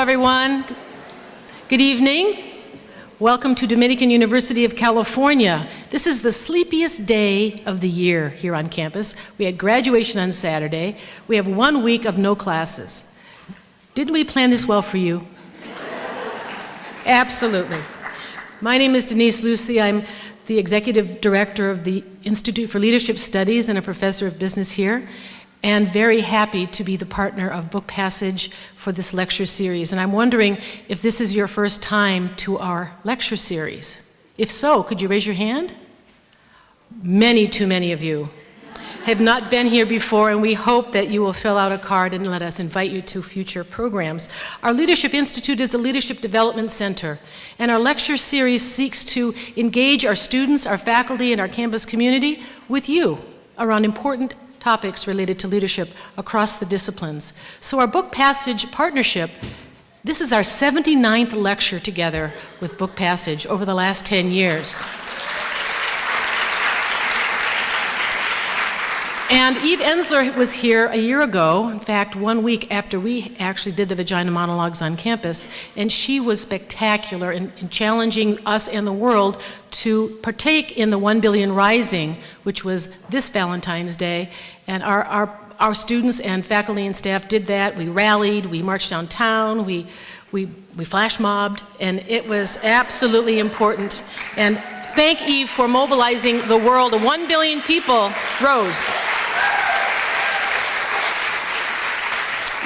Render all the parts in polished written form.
everyone. Good evening. Welcome to Dominican University of California. This is the sleepiest day of the year here on campus. We had graduation on Saturday. We have 1 week of no classes. Didn't we plan this well for you? Absolutely. My name is Denise Lucy. I'm the executive director of the Institute for Leadership Studies and a professor of business here, and very happy to be the partner of Book Passage for this lecture series. And I'm wondering if this is your first time to our lecture series. If so, could you raise your hand? Too many of you have not been here before, and we hope that you will fill out a card and let us invite you to future programs. Our Leadership Institute is a leadership development center, and our lecture series seeks to engage our students, our faculty, and our campus community with you around important topics related to leadership across the disciplines. So our Book Passage partnership, this is our 79th lecture together with Book Passage over the last 10 years. And Eve Ensler was here a year ago, in fact, 1 week after we actually did the Vagina Monologues on campus, and she was spectacular in challenging us and the world to partake in the 1 Billion Rising, which was this Valentine's Day. And our students and faculty and staff did that. We rallied, we marched downtown, we flash mobbed, and it was absolutely important. And thank Eve for mobilizing the world. 1 billion people rose.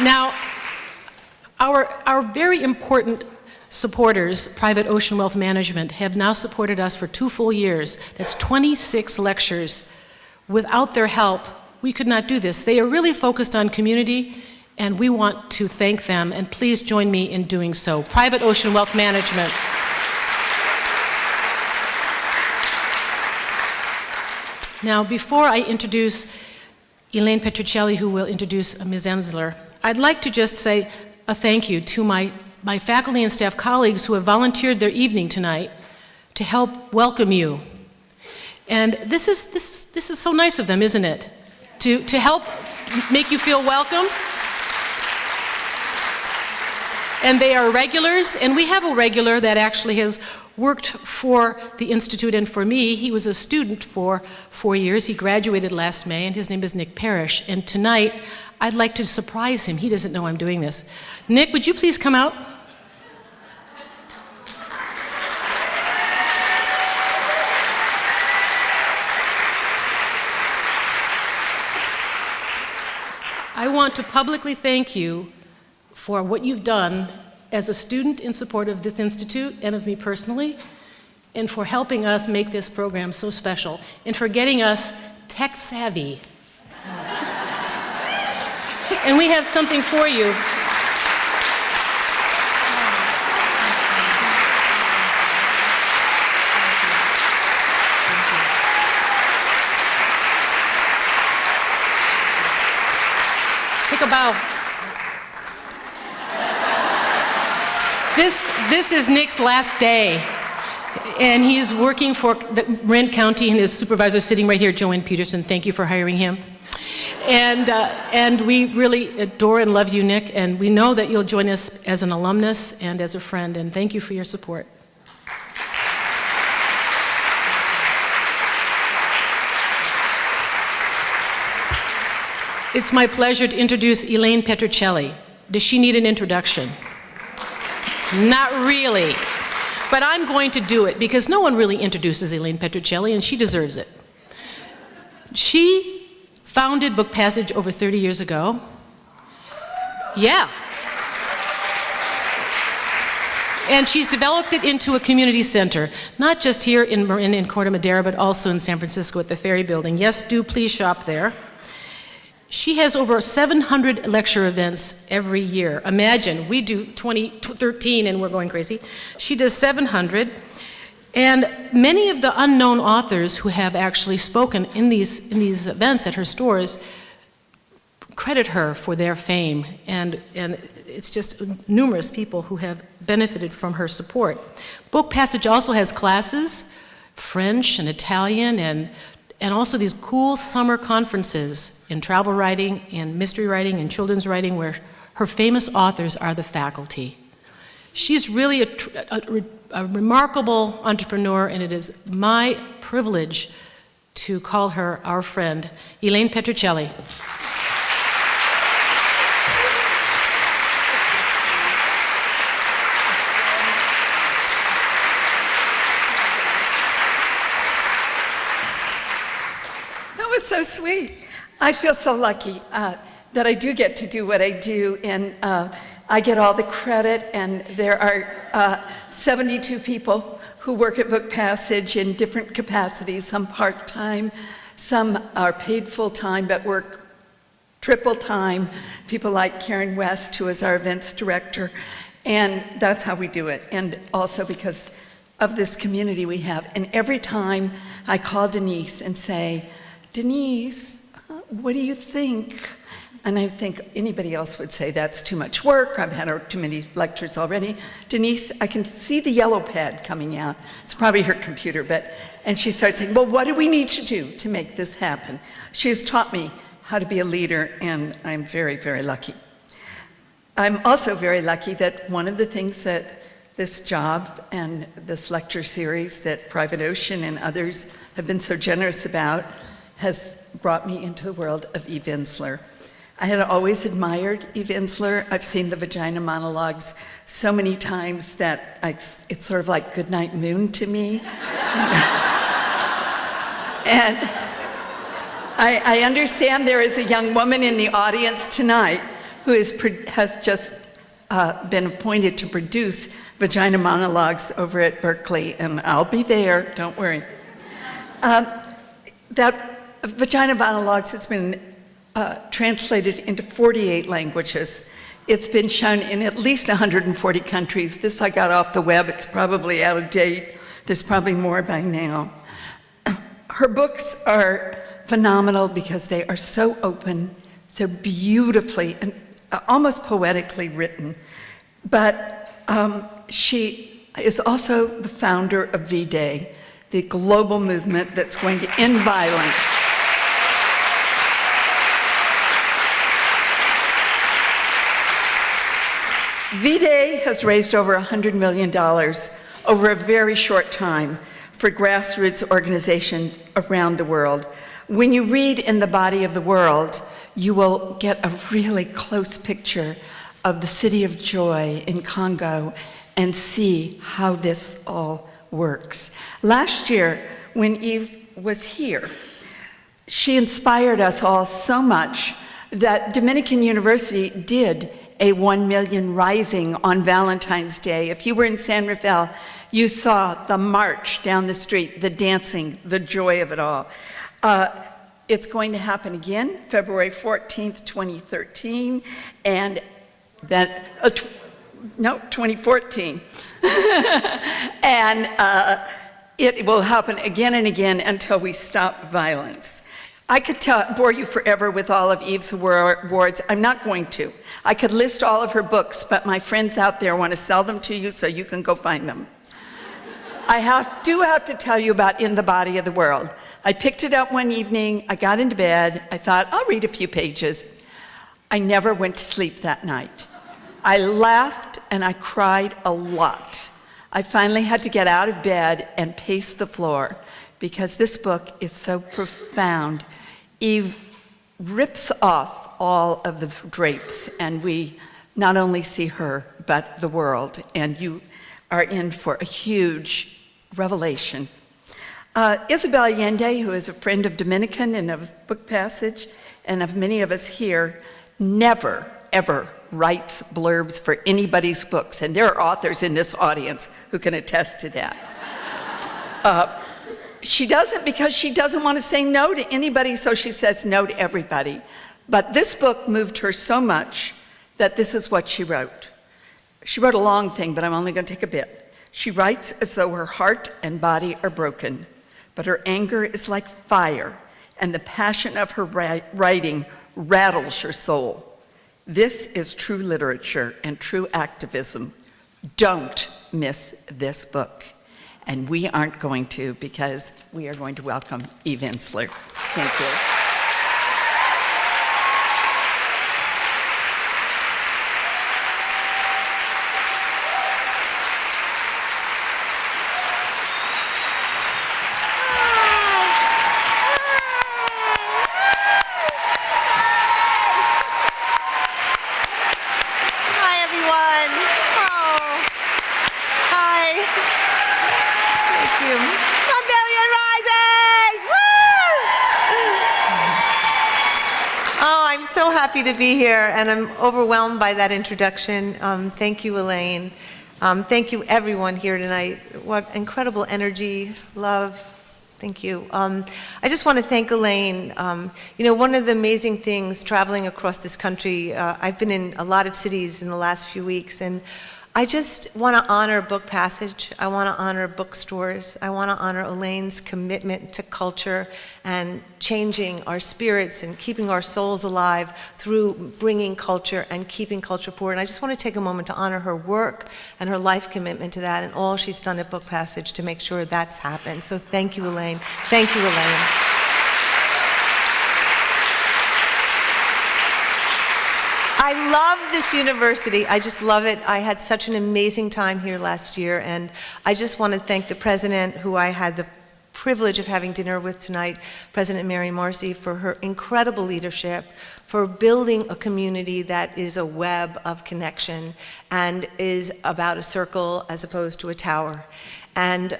Now, our very important supporters, Private Ocean Wealth Management, have now supported us for 2 full years. That's 26 lectures. Without their help, we could not do this. They are really focused on community, and we want to thank them, and please join me in doing so. Private Ocean Wealth Management. Now, before I introduce Elaine Petruccelli, who will introduce Ms. Ensler, I'd like to just say a thank you to my faculty and staff colleagues who have volunteered their evening tonight to help welcome you. And this is so nice of them, isn't it? To help make you feel welcome. And they are regulars, and we have a regular that actually has worked for the Institute and for me. He was a student for 4 years. He graduated last May, and his name is Nick Parrish. And tonight, I'd like to surprise him. He doesn't know I'm doing this. Nick, would you please come out? I want to publicly thank you for what you've done as a student in support of this institute and of me personally, and for helping us make this program so special, and for getting us tech savvy. And we have something for you. Take a bow. This is Nick's last day, and he's working for Marin County, and his supervisor is sitting right here, Joanne Peterson. Thank you for hiring him. And we really adore and love you, Nick, and we know that you'll join us as an alumnus and as a friend, and thank you for your support. It's my pleasure to introduce Elaine Petruccelli. Does she need an introduction? Not really, but I'm going to do it because no one really introduces Elaine Petruccelli, and she deserves it. She founded Book Passage over 30 years ago. Yeah. And she's developed it into a community center, not just here in Marin and Corte Madera, but also in San Francisco at the Ferry Building. Yes, do please shop there. She has over 700 lecture events every year. Imagine, we do 13 and we're going crazy. She does 700. And many of the unknown authors who have actually spoken in these events at her stores credit her for their fame. And it's just numerous people who have benefited from her support. Book Passage also has classes, French and Italian, and also these cool summer conferences in travel writing, in mystery writing, in children's writing, where her famous authors are the faculty. She's really a remarkable entrepreneur, and it is my privilege to call her our friend, Elaine Petruccelli. That was so sweet. I feel so lucky that I do get to do what I do, and I get all the credit, and there are 72 people who work at Book Passage in different capacities, some part-time, some are paid full-time but work triple-time, people like Karen West, who is our events director, and that's how we do it, and also because of this community we have. And every time I call Denise and say, Denise, what do you think? And I think anybody else would say, that's too much work, I've had too many lectures already. Denise, I can see the yellow pad coming out. It's probably her computer, and she starts saying, well, what do we need to do to make this happen? She has taught me how to be a leader, and I'm very, very lucky. I'm also very lucky that one of the things that this job and this lecture series that Private Ocean and others have been so generous about has brought me into the world of Eve Ensler. I had always admired Eve Ensler. I've seen the vagina monologues so many times that it's sort of like Goodnight Moon to me. And I understand there is a young woman in the audience tonight who has just been appointed to produce vagina monologues over at Berkeley, and I'll be there, don't worry. That vagina monologues has been translated into 48 languages. It's been shown in at least 140 countries. This I got off the web, it's probably out of date. There's probably more by now. Her books are phenomenal because they are so open, so beautifully and almost poetically written. But she is also the founder of V-Day, the global movement that's going to end violence. V-Day has raised over $100 million over a very short time for grassroots organizations around the world. When you read In the Body of the World, you will get a really close picture of the city of joy in Congo and see how this all works. Last year, when Eve was here, she inspired us all so much that Dominican University did a 1 million rising on Valentine's Day. If you were in San Rafael, you saw the march down the street, the dancing, the joy of it all. It's going to happen again, February 14th, 2013, and that, 2014. And it will happen again and again until we stop violence. I could bore you forever with all of Eve's awards. I'm not going to. I could list all of her books, but my friends out there want to sell them to you so you can go find them. I do have to tell you about In the Body of the World. I picked it up one evening, I got into bed, I thought, I'll read a few pages. I never went to sleep that night. I laughed and I cried a lot. I finally had to get out of bed and pace the floor because this book is so profound. Eve rips off all of the drapes, and we not only see her, but the world, and you are in for a huge revelation. Isabel Allende, who is a friend of Dominican and of Book Passage, and of many of us here, never, ever writes blurbs for anybody's books, and there are authors in this audience who can attest to that. She does it because she doesn't want to say no to anybody, so she says no to everybody. But this book moved her so much that this is what she wrote. She wrote a long thing, but I'm only going to take a bit. She writes as though her heart and body are broken, but her anger is like fire, and the passion of her writing rattles her soul. This is true literature and true activism. Don't miss this book. And we aren't going to, because we are going to welcome Eve Ensler. Thank you. happy to be here, and I'm overwhelmed by that introduction. Thank you, Elaine. Thank you, everyone here tonight. What incredible energy, love. Thank you. I just want to thank Elaine. One of the amazing things traveling across this country, I've been in a lot of cities in the last few weeks, and I just want to honor Book Passage. I want to honor bookstores. I want to honor Elaine's commitment to culture and changing our spirits and keeping our souls alive through bringing culture and keeping culture forward. And I just want to take a moment to honor her work and her life commitment to that and all she's done at Book Passage to make sure that's happened. So thank you, Elaine. Thank you, Elaine. I love this university. I just love it. I had such an amazing time here last year, and I just want to thank the president, who I had the privilege of having dinner with tonight, President Mary Marcy, for her incredible leadership, for building a community that is a web of connection and is about a circle as opposed to a tower. And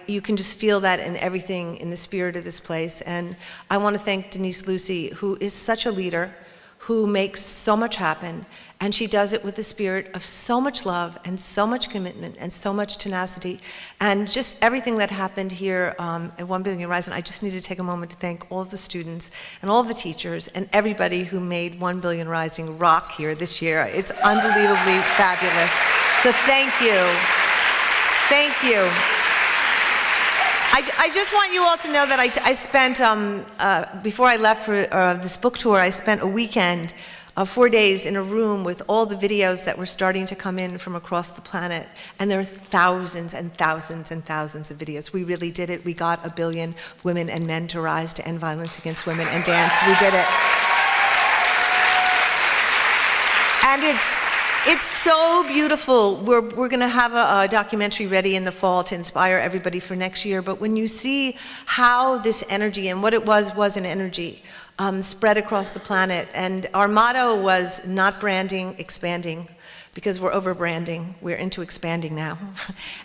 you can just feel that in everything, in the spirit of this place. And I want to thank Denise Lucy, who is such a leader, who makes so much happen, and she does it with the spirit of so much love and so much commitment and so much tenacity. And just everything that happened here at 1 Billion Rising, I just need to take a moment to thank all of the students and all of the teachers and everybody who made 1 Billion Rising rock here this year. It's unbelievably fabulous. So thank you. Thank you. I just want you all to know that I spent, before I left for this book tour, I spent a weekend, 4 days in a room with all the videos that were starting to come in from across the planet. And there are thousands and thousands and thousands of videos. We really did it. We got 1 billion women and men to rise to end violence against women and dance. We did it. And it's so beautiful. We're going to have a documentary ready in the fall to inspire everybody for next year. But when you see how this energy, and what it was an energy, spread across the planet. And our motto was not branding, expanding, because we're over branding. We're into expanding now.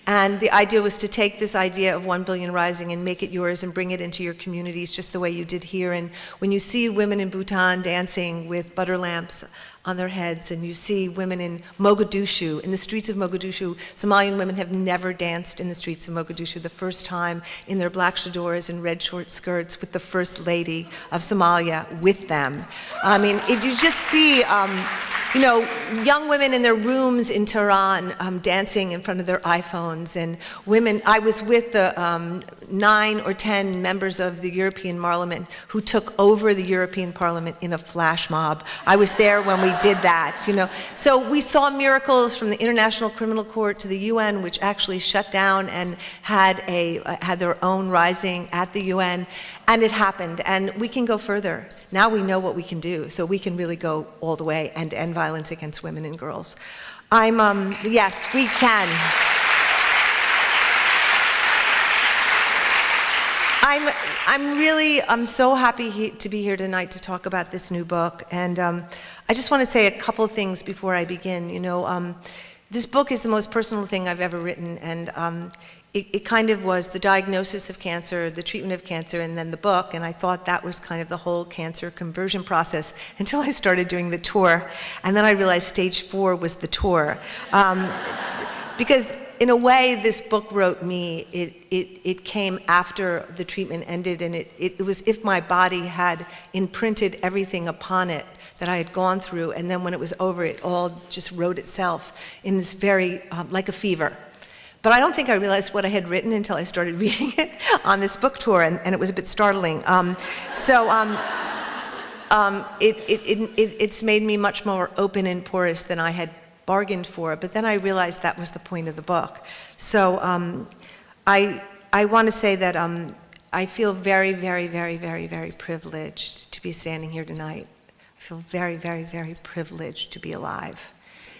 And the idea was to take this idea of 1 Billion Rising and make it yours and bring it into your communities just the way you did here. And when you see women in Bhutan dancing with butter lamps on their heads, and you see women in Mogadishu, in the streets of Mogadishu. Somalian women have never danced in the streets of Mogadishu, the first time in their black chadors and red short skirts with the First Lady of Somalia with them. I mean, you just see, young women in their rooms in Tehran dancing in front of their iPhones, and women. I was with the 9 or 10 members of the European Parliament who took over the European Parliament in a flash mob. I was there when we did that, So we saw miracles from the International Criminal Court to the UN, which actually shut down and had their own rising at the UN, and it happened. And we can go further. Now we know what we can do, so we can really go all the way and end violence against women and girls. Yes, we can. I'm so happy to be here tonight to talk about this new book. And I just want to say a couple things before I begin. This book is the most personal thing I've ever written, and it kind of was the diagnosis of cancer, the treatment of cancer, and then the book, and I thought that was kind of the whole cancer conversion process until I started doing the tour, and then I realized stage 4 was the tour. Because in a way, this book wrote me. It came after the treatment ended, and it was if my body had imprinted everything upon it that I had gone through, and then when it was over, it all just wrote itself in this very, like a fever. But I don't think I realized what I had written until I started reading it on this book tour, and it was a bit startling. It's made me much more open and porous than I had bargained for, but then I realized that was the point of the book. So I want to say that I feel very, very, very, very, very privileged to be standing here tonight. I feel very, very, very privileged to be alive.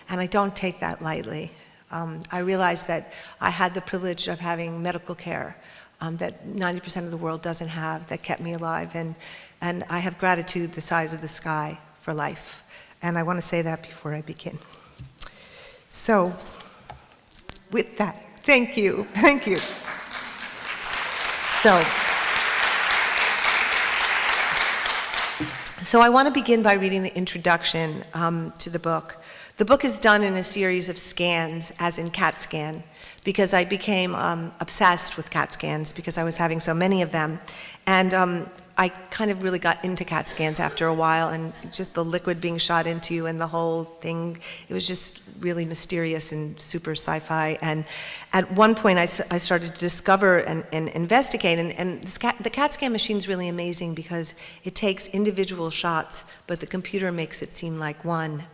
And I don't take that lightly. I realized that I had the privilege of having medical care that 90% of the world doesn't have, that kept me alive. And I have gratitude the size of the sky for life. And I want to say that before I begin. So, with that, thank you. So I want to begin by reading the introduction to the book. The book is done in a series of scans, as in CAT scan, because I became obsessed with CAT scans because I was having so many of them. And I kind of really got into CAT scans after a while, and just the liquid being shot into you and the whole thing, it was just really mysterious and super sci-fi. And at one point I started to discover and investigate, and the CAT scan machine is really amazing because it takes individual shots, but the computer makes it seem like one.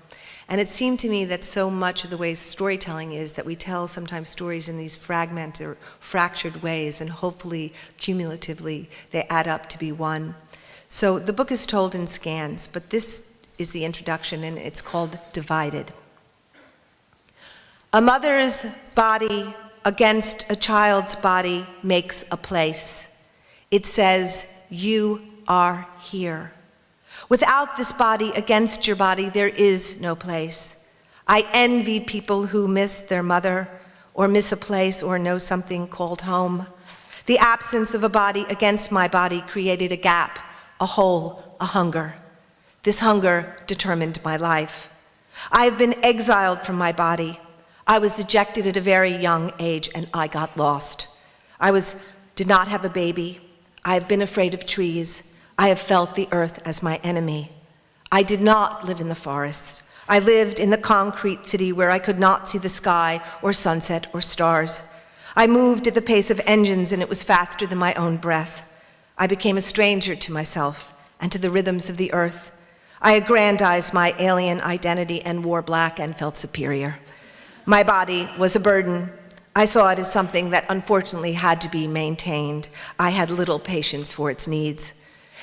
And it seemed to me that so much of the way storytelling is that we tell sometimes stories in these fragmented or fractured ways, and hopefully, cumulatively, they add up to be one. So the book is told in scans, but this is the introduction, and it's called Divided. A mother's body against a child's body makes a place. It says, "You are here." Without this body against your body, there is no place. I envy people who miss their mother, or miss a place, or know something called home. The absence of a body against my body created a gap, a hole, a hunger. This hunger determined my life. I have been exiled from my body. I was ejected at a very young age, and I got lost. Did not have a baby. I have been afraid of trees. I have felt the earth as my enemy. I did not live in the forests. I lived in the concrete city where I could not see the sky or sunset or stars. I moved at the pace of engines, and it was faster than my own breath. I became a stranger to myself and to the rhythms of the earth. I aggrandized my alien identity and wore black and felt superior. My body was a burden. I saw it as something that unfortunately had to be maintained. I had little patience for its needs.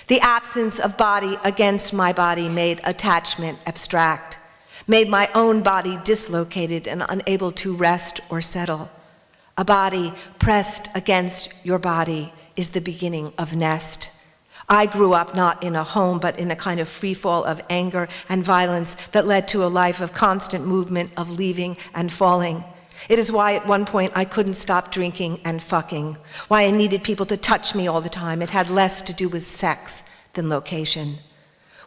The absence of body against my body made attachment abstract, made my own body dislocated and unable to rest or settle. A body pressed against your body is the beginning of nest. I grew up not in a home, but in a kind of free fall of anger and violence that led to a life of constant movement, of leaving and falling. It is why at one point I couldn't stop drinking and fucking, why I needed people to touch me all the time. It had less to do with sex than location.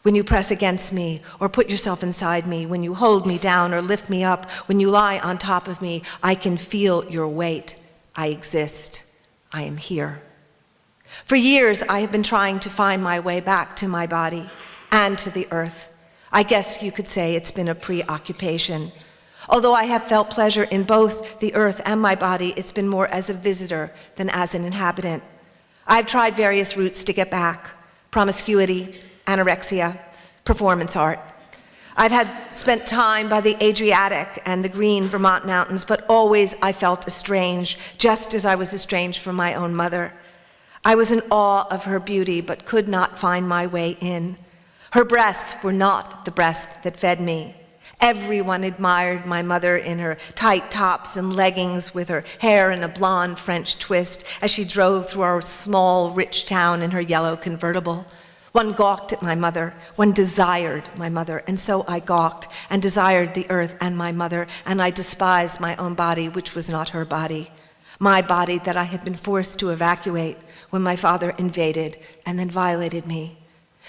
When you press against me or put yourself inside me, when you hold me down or lift me up, when you lie on top of me, I can feel your weight. I exist. I am here. For years, I have been trying to find my way back to my body and to the earth. I guess you could say it's been a preoccupation. Although I have felt pleasure in both the earth and my body, it's been more as a visitor than as an inhabitant. I've tried various routes to get back: promiscuity, anorexia, performance art. I've spent time by the Adriatic and the green Vermont mountains, but always I felt estranged, just as I was estranged from my own mother. I was in awe of her beauty, but could not find my way in. Her breasts were not the breasts that fed me. Everyone admired my mother in her tight tops and leggings, with her hair in a blonde French twist, as she drove through our small, rich town in her yellow convertible. One gawked at my mother, one desired my mother, and so I gawked and desired the earth and my mother, and I despised my own body, which was not her body. My body that I had been forced to evacuate when my father invaded and then violated me.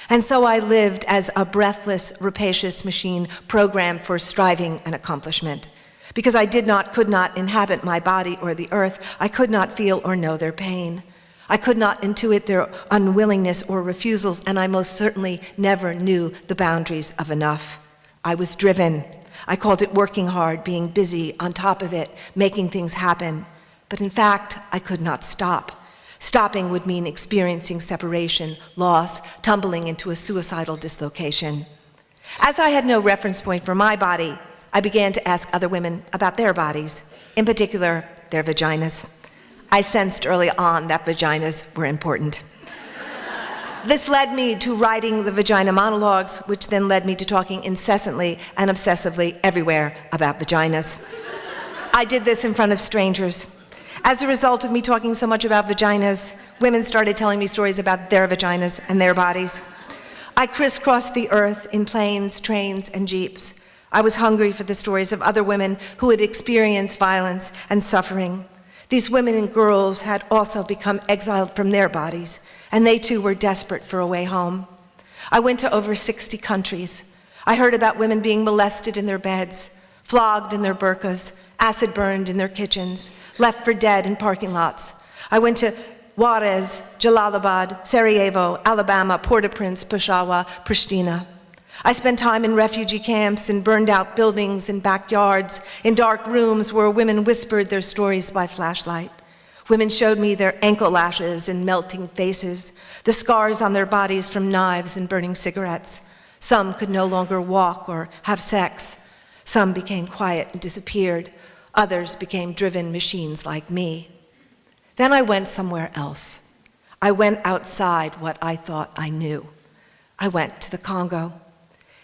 And so I lived as a breathless, rapacious machine programmed for striving and accomplishment. Because I could not inhabit my body or the earth, I could not feel or know their pain. I could not intuit their unwillingness or refusals, and I most certainly never knew the boundaries of enough. I was driven. I called it working hard, being busy, on top of it, making things happen. But in fact, I could not stop. Stopping would mean experiencing separation, loss, tumbling into a suicidal dislocation. As I had no reference point for my body, I began to ask other women about their bodies, in particular, their vaginas. I sensed early on that vaginas were important. This led me to writing the vagina monologues, which then led me to talking incessantly and obsessively everywhere about vaginas. I did this in front of strangers. As a result of me talking so much about vaginas, women started telling me stories about their vaginas and their bodies. I crisscrossed the earth in planes, trains, and jeeps. I was hungry for the stories of other women who had experienced violence and suffering. These women and girls had also become exiled from their bodies, and they too were desperate for a way home. I went to over 60 countries. I heard about women being molested in their beds, flogged in their burqas, acid burned in their kitchens, left for dead in parking lots. I went to Juarez, Jalalabad, Sarajevo, Alabama, Port-au-Prince, Peshawar, Pristina. I spent time in refugee camps, in burned-out buildings, in backyards, in dark rooms where women whispered their stories by flashlight. Women showed me their ankle lashes and melting faces, the scars on their bodies from knives and burning cigarettes. Some could no longer walk or have sex. Some became quiet and disappeared. Others became driven machines like me. Then I went somewhere else. I went outside what I thought I knew. I went to the Congo.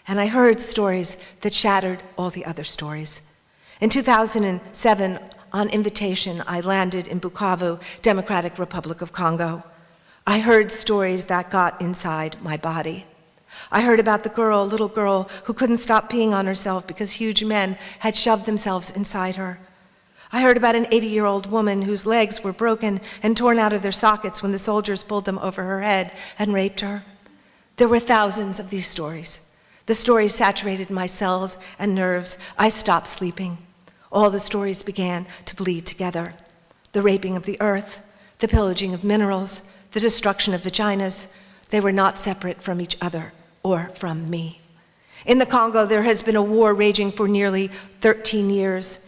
And I heard stories that shattered all the other stories. In 2007, on invitation, I landed in Bukavu, Democratic Republic of Congo. I heard stories that got inside my body. I heard about the little girl, who couldn't stop peeing on herself because huge men had shoved themselves inside her. I heard about an 80-year-old woman whose legs were broken and torn out of their sockets when the soldiers pulled them over her head and raped her. There were thousands of these stories. The stories saturated my cells and nerves. I stopped sleeping. All the stories began to bleed together. The raping of the earth, the pillaging of minerals, the destruction of vaginas, they were not separate from each other or from me. In the Congo, there has been a war raging for nearly 13 years.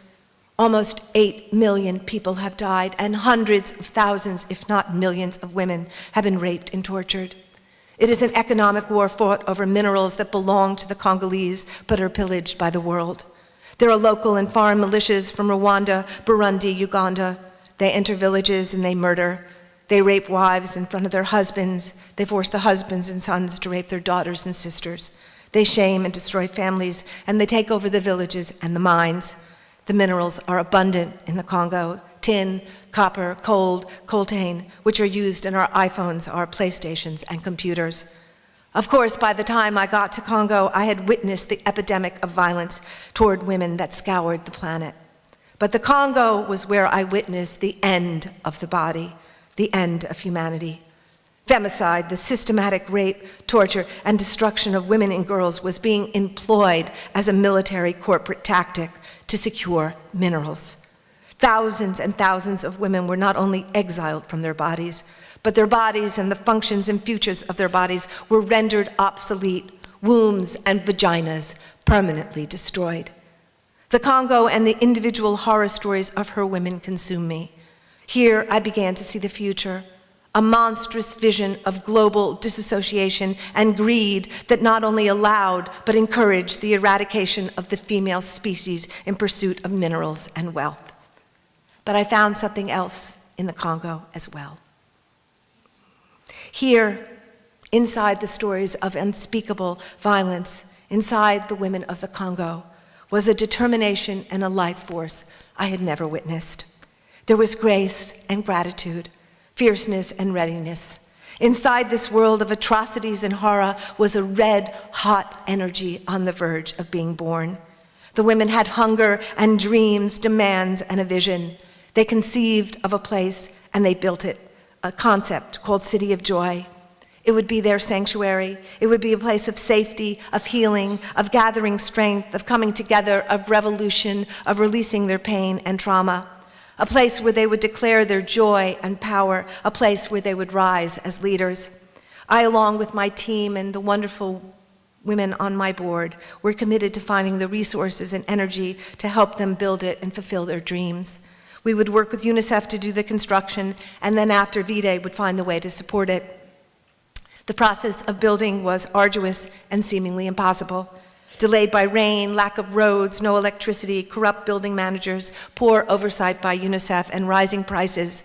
Almost 8 million people have died, and hundreds of thousands, if not millions, of women have been raped and tortured. It is an economic war fought over minerals that belong to the Congolese but are pillaged by the world. There are local and foreign militias from Rwanda, Burundi, Uganda. They enter villages and they murder. They rape wives in front of their husbands. They force the husbands and sons to rape their daughters and sisters. They shame and destroy families, and they take over the villages and the mines. The minerals are abundant in the Congo: tin, copper, coltan, which are used in our iPhones, our PlayStations, and computers. Of course, by the time I got to Congo, I had witnessed the epidemic of violence toward women that scoured the planet. But the Congo was where I witnessed the end of the body, the end of humanity. Femicide, the systematic rape, torture, and destruction of women and girls, was being employed as a military corporate tactic to secure minerals. Thousands and thousands of women were not only exiled from their bodies, but their bodies and the functions and futures of their bodies were rendered obsolete, wombs and vaginas permanently destroyed. The Congo and the individual horror stories of her women consumed me. Here I began to see the future, a monstrous vision of global disassociation and greed that not only allowed but encouraged the eradication of the female species in pursuit of minerals and wealth. But I found something else in the Congo as well. Here, inside the stories of unspeakable violence, inside the women of the Congo, was a determination and a life force I had never witnessed. There was grace and gratitude, fierceness and readiness. Inside this world of atrocities and horror was a red-hot energy on the verge of being born. The women had hunger and dreams, demands, and a vision. They conceived of a place and they built it, a concept called City of Joy. It would be their sanctuary. It would be a place of safety, of healing, of gathering strength, of coming together, of revolution, of releasing their pain and trauma. A place where they would declare their joy and power, a place where they would rise as leaders. I, along with my team and the wonderful women on my board, were committed to finding the resources and energy to help them build it and fulfill their dreams. We would work with UNICEF to do the construction, and then after V-Day would find the way to support it. The process of building was arduous and seemingly impossible. Delayed by rain, lack of roads, no electricity, corrupt building managers, poor oversight by UNICEF, and rising prices.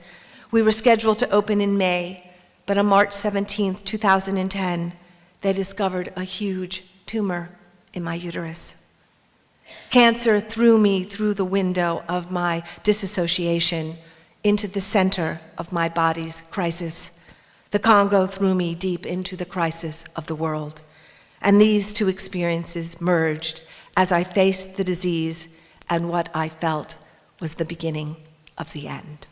We were scheduled to open in May, but on March 17, 2010, they discovered a huge tumor in my uterus. Cancer threw me through the window of my disassociation into the center of my body's crisis. The Congo threw me deep into the crisis of the world. And these two experiences merged as I faced the disease and what I felt was the beginning of the end.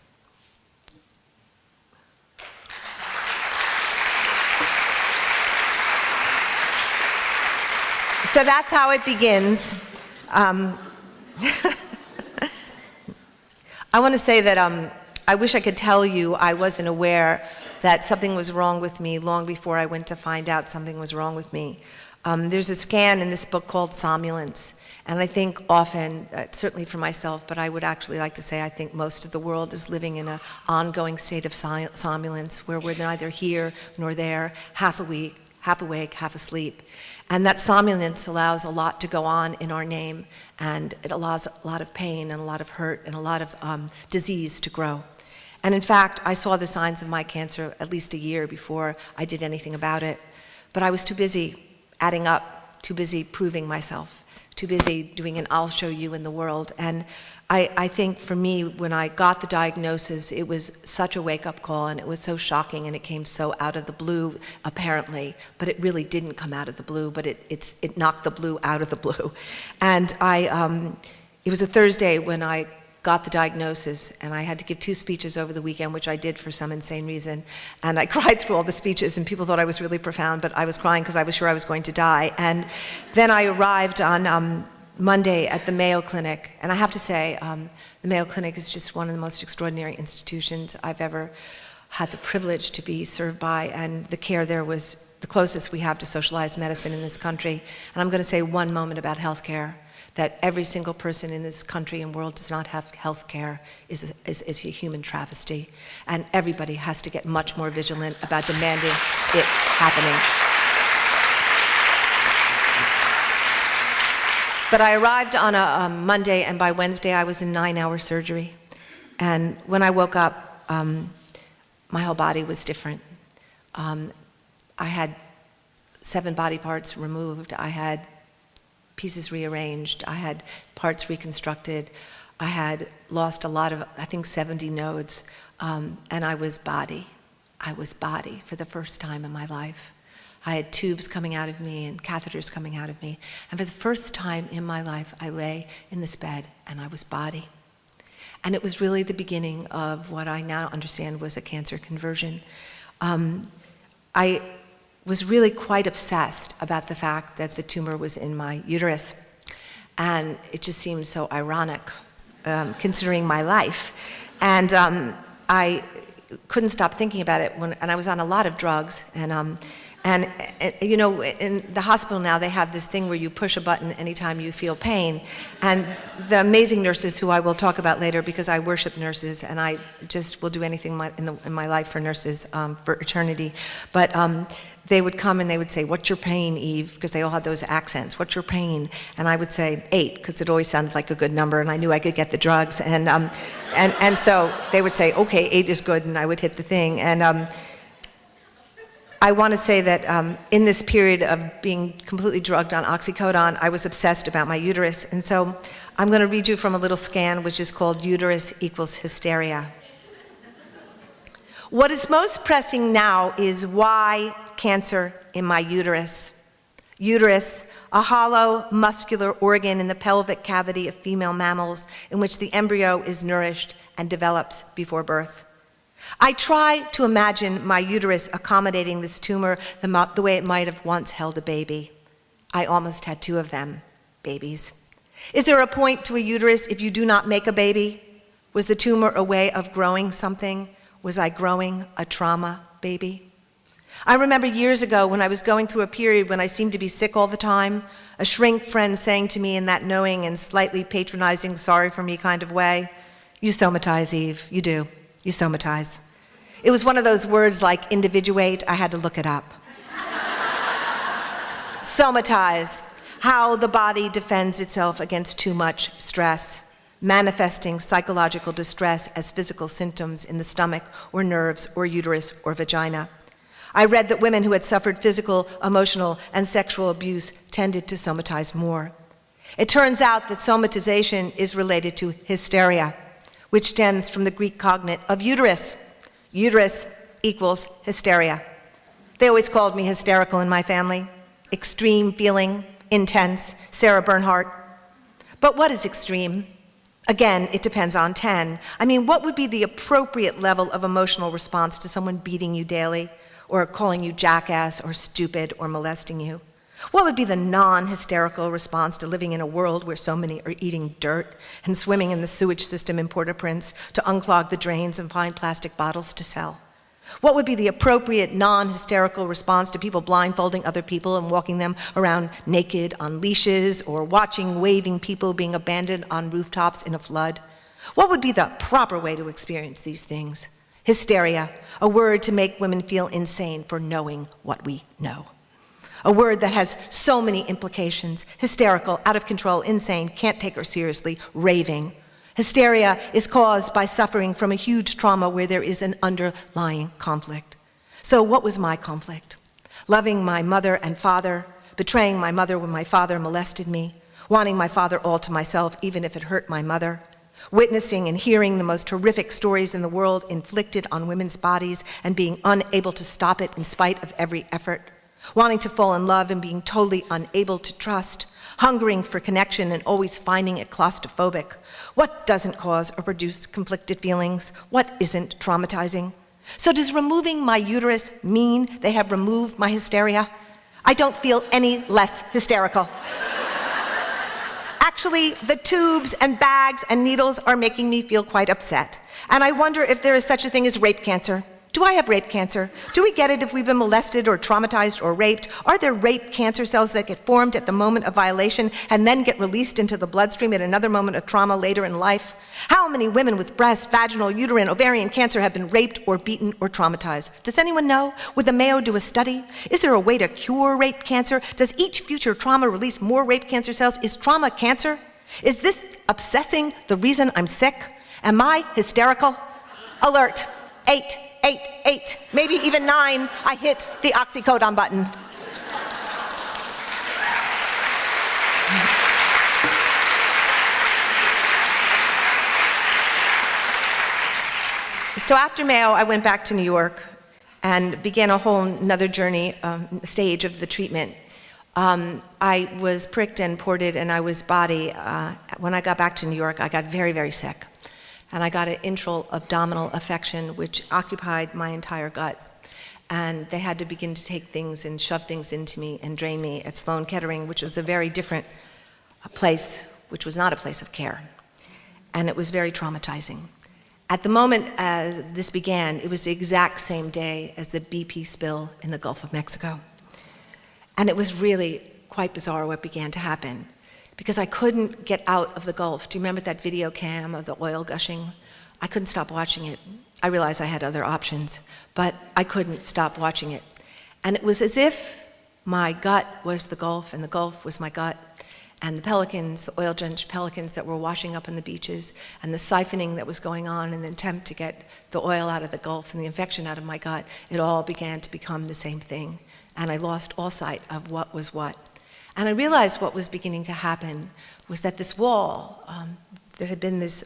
So that's how it begins. I want to say that I wish I could tell you I wasn't aware that something was wrong with me long before I went to find out something was wrong with me. There's a scan in this book called Somnolence, and I think often, certainly for myself, but I would actually like to say I think most of the world is living in an ongoing state of somnolence where we're neither here nor there, half awake, half asleep. And that somnolence allows a lot to go on in our name, and it allows a lot of pain and a lot of hurt and a lot of disease to grow. And in fact, I saw the signs of my cancer at least a year before I did anything about it. But I was too busy adding up, too busy proving myself, too busy doing an I'll show you in the world. And I think for me, when I got the diagnosis, it was such a wake-up call, and it was so shocking, and it came so out of the blue, apparently, but it really didn't come out of the blue, but it knocked the blue out of the blue. And it was a Thursday when I got the diagnosis, and I had to give 2 speeches over the weekend, which I did for some insane reason. And I cried through all the speeches, and people thought I was really profound, but I was crying because I was sure I was going to die. And then I arrived on Monday at the Mayo Clinic, and I have to say, the Mayo Clinic is just one of the most extraordinary institutions I've ever had the privilege to be served by, and the care there was the closest we have to socialized medicine in this country. And I'm going to say one moment about healthcare, that every single person in this country and world does not have health care is a human travesty. And everybody has to get much more vigilant about demanding it happening. But I arrived on a Monday, and by Wednesday I was in 9-hour surgery. And when I woke up, my whole body was different. I had 7 body parts removed. I had pieces rearranged. I had parts reconstructed. I had lost a lot of, I think 70 nodes, and I was body. I was body for the first time in my life. I had tubes coming out of me and catheters coming out of me. And for the first time in my life, I lay in this bed and I was body. And it was really the beginning of what I now understand was a cancer conversion. I was really quite obsessed about the fact that the tumor was in my uterus. And it just seemed so ironic, considering my life. And I couldn't stop thinking about it, and I was on a lot of drugs. And you know, in the hospital now, they have this thing where you push a button anytime you feel pain. And the amazing nurses, who I will talk about later, because I worship nurses, and I just will do anything in my life for nurses for eternity. But they would come and they would say, "What's your pain, Eve?" Because they all had those accents. "What's your pain?" And I would say 8, because it always sounded like a good number, and I knew I could get the drugs. And so they would say, "Okay, 8 is good," and I would hit the thing. And I want to say that in this period of being completely drugged on oxycodone, I was obsessed about my uterus. And so I'm going to read you from a little scan, which is called Uterus Equals Hysteria. What is most pressing now is why cancer in my uterus. Uterus, a hollow, muscular organ in the pelvic cavity of female mammals in which the embryo is nourished and develops before birth. I try to imagine my uterus accommodating this tumor the way it might have once held a baby. I almost had 2 of them, babies. Is there a point to a uterus if you do not make a baby? Was the tumor a way of growing something? Was I growing a trauma baby? I remember years ago when I was going through a period when I seemed to be sick all the time, a shrink friend saying to me in that knowing and slightly patronizing, sorry for me kind of way, "You somatize, Eve, you do. You somatize." It was one of those words like individuate. I had to look it up. Somatize, how the body defends itself against too much stress, manifesting psychological distress as physical symptoms in the stomach or nerves or uterus or vagina. I read that women who had suffered physical, emotional, and sexual abuse tended to somatize more. It turns out that somatization is related to hysteria, which stems from the Greek cognate of uterus. Uterus equals hysteria. They always called me hysterical in my family. Extreme feeling, intense, Sarah Bernhardt. But what is extreme? Again, it depends on 10. I mean, what would be the appropriate level of emotional response to someone beating you daily, or calling you jackass, or stupid, or molesting you? What would be the non-hysterical response to living in a world where so many are eating dirt and swimming in the sewage system in Port-au-Prince to unclog the drains and find plastic bottles to sell? What would be the appropriate non-hysterical response to people blindfolding other people and walking them around naked on leashes, or watching waving people being abandoned on rooftops in a flood? What would be the proper way to experience these things? Hysteria, a word to make women feel insane for knowing what we know. A word that has so many implications: hysterical, out of control, insane, can't take her seriously, raving. Hysteria is caused by suffering from a huge trauma where there is an underlying conflict. So what was my conflict? Loving my mother and father, betraying my mother when my father molested me, wanting my father all to myself even if it hurt my mother, witnessing and hearing the most horrific stories in the world inflicted on women's bodies and being unable to stop it in spite of every effort, wanting to fall in love and being totally unable to trust, hungering for connection and always finding it claustrophobic. What doesn't cause or produce conflicted feelings? What isn't traumatizing? So does removing my uterus mean they have removed my hysteria? I don't feel any less hysterical. Actually, the tubes and bags and needles are making me feel quite upset. And I wonder if there is such a thing as rape cancer. Do I have rape cancer? Do we get it if we've been molested or traumatized or raped? Are there rape cancer cells that get formed at the moment of violation and then get released into the bloodstream at another moment of trauma later in life? How many women with breast, vaginal, uterine, ovarian cancer have been raped or beaten or traumatized? Does anyone know? Would the Mayo do a study? Is there a way to cure rape cancer? Does each future trauma release more rape cancer cells? Is trauma cancer? Is this obsessing the reason I'm sick? Am I hysterical? Alert, 8, maybe even 9, I hit the oxycodone button. So after Mayo, I went back to New York and began a whole another journey, stage of the treatment. I was pricked and ported and I was body. When I got back to New York, I got very, very sick. And I got an intra-abdominal affection which occupied my entire gut. And they had to begin to take things and shove things into me and drain me at Sloan Kettering, which was a very different place, which was not a place of care. And it was very traumatizing. At the moment as this began, it was the exact same day as the BP spill in the Gulf of Mexico. And it was really quite bizarre what began to happen, because I couldn't get out of the Gulf. Do you remember that video cam of the oil gushing? I couldn't stop watching it. I realized I had other options, but I couldn't stop watching it. And it was as if my gut was the Gulf and the Gulf was my gut, and the pelicans, the oil-drenched pelicans that were washing up on the beaches, and the siphoning that was going on in the attempt to get the oil out of the Gulf and the infection out of my gut, it all began to become the same thing. And I lost all sight of what was what. And I realized what was beginning to happen was that this wall, there had been this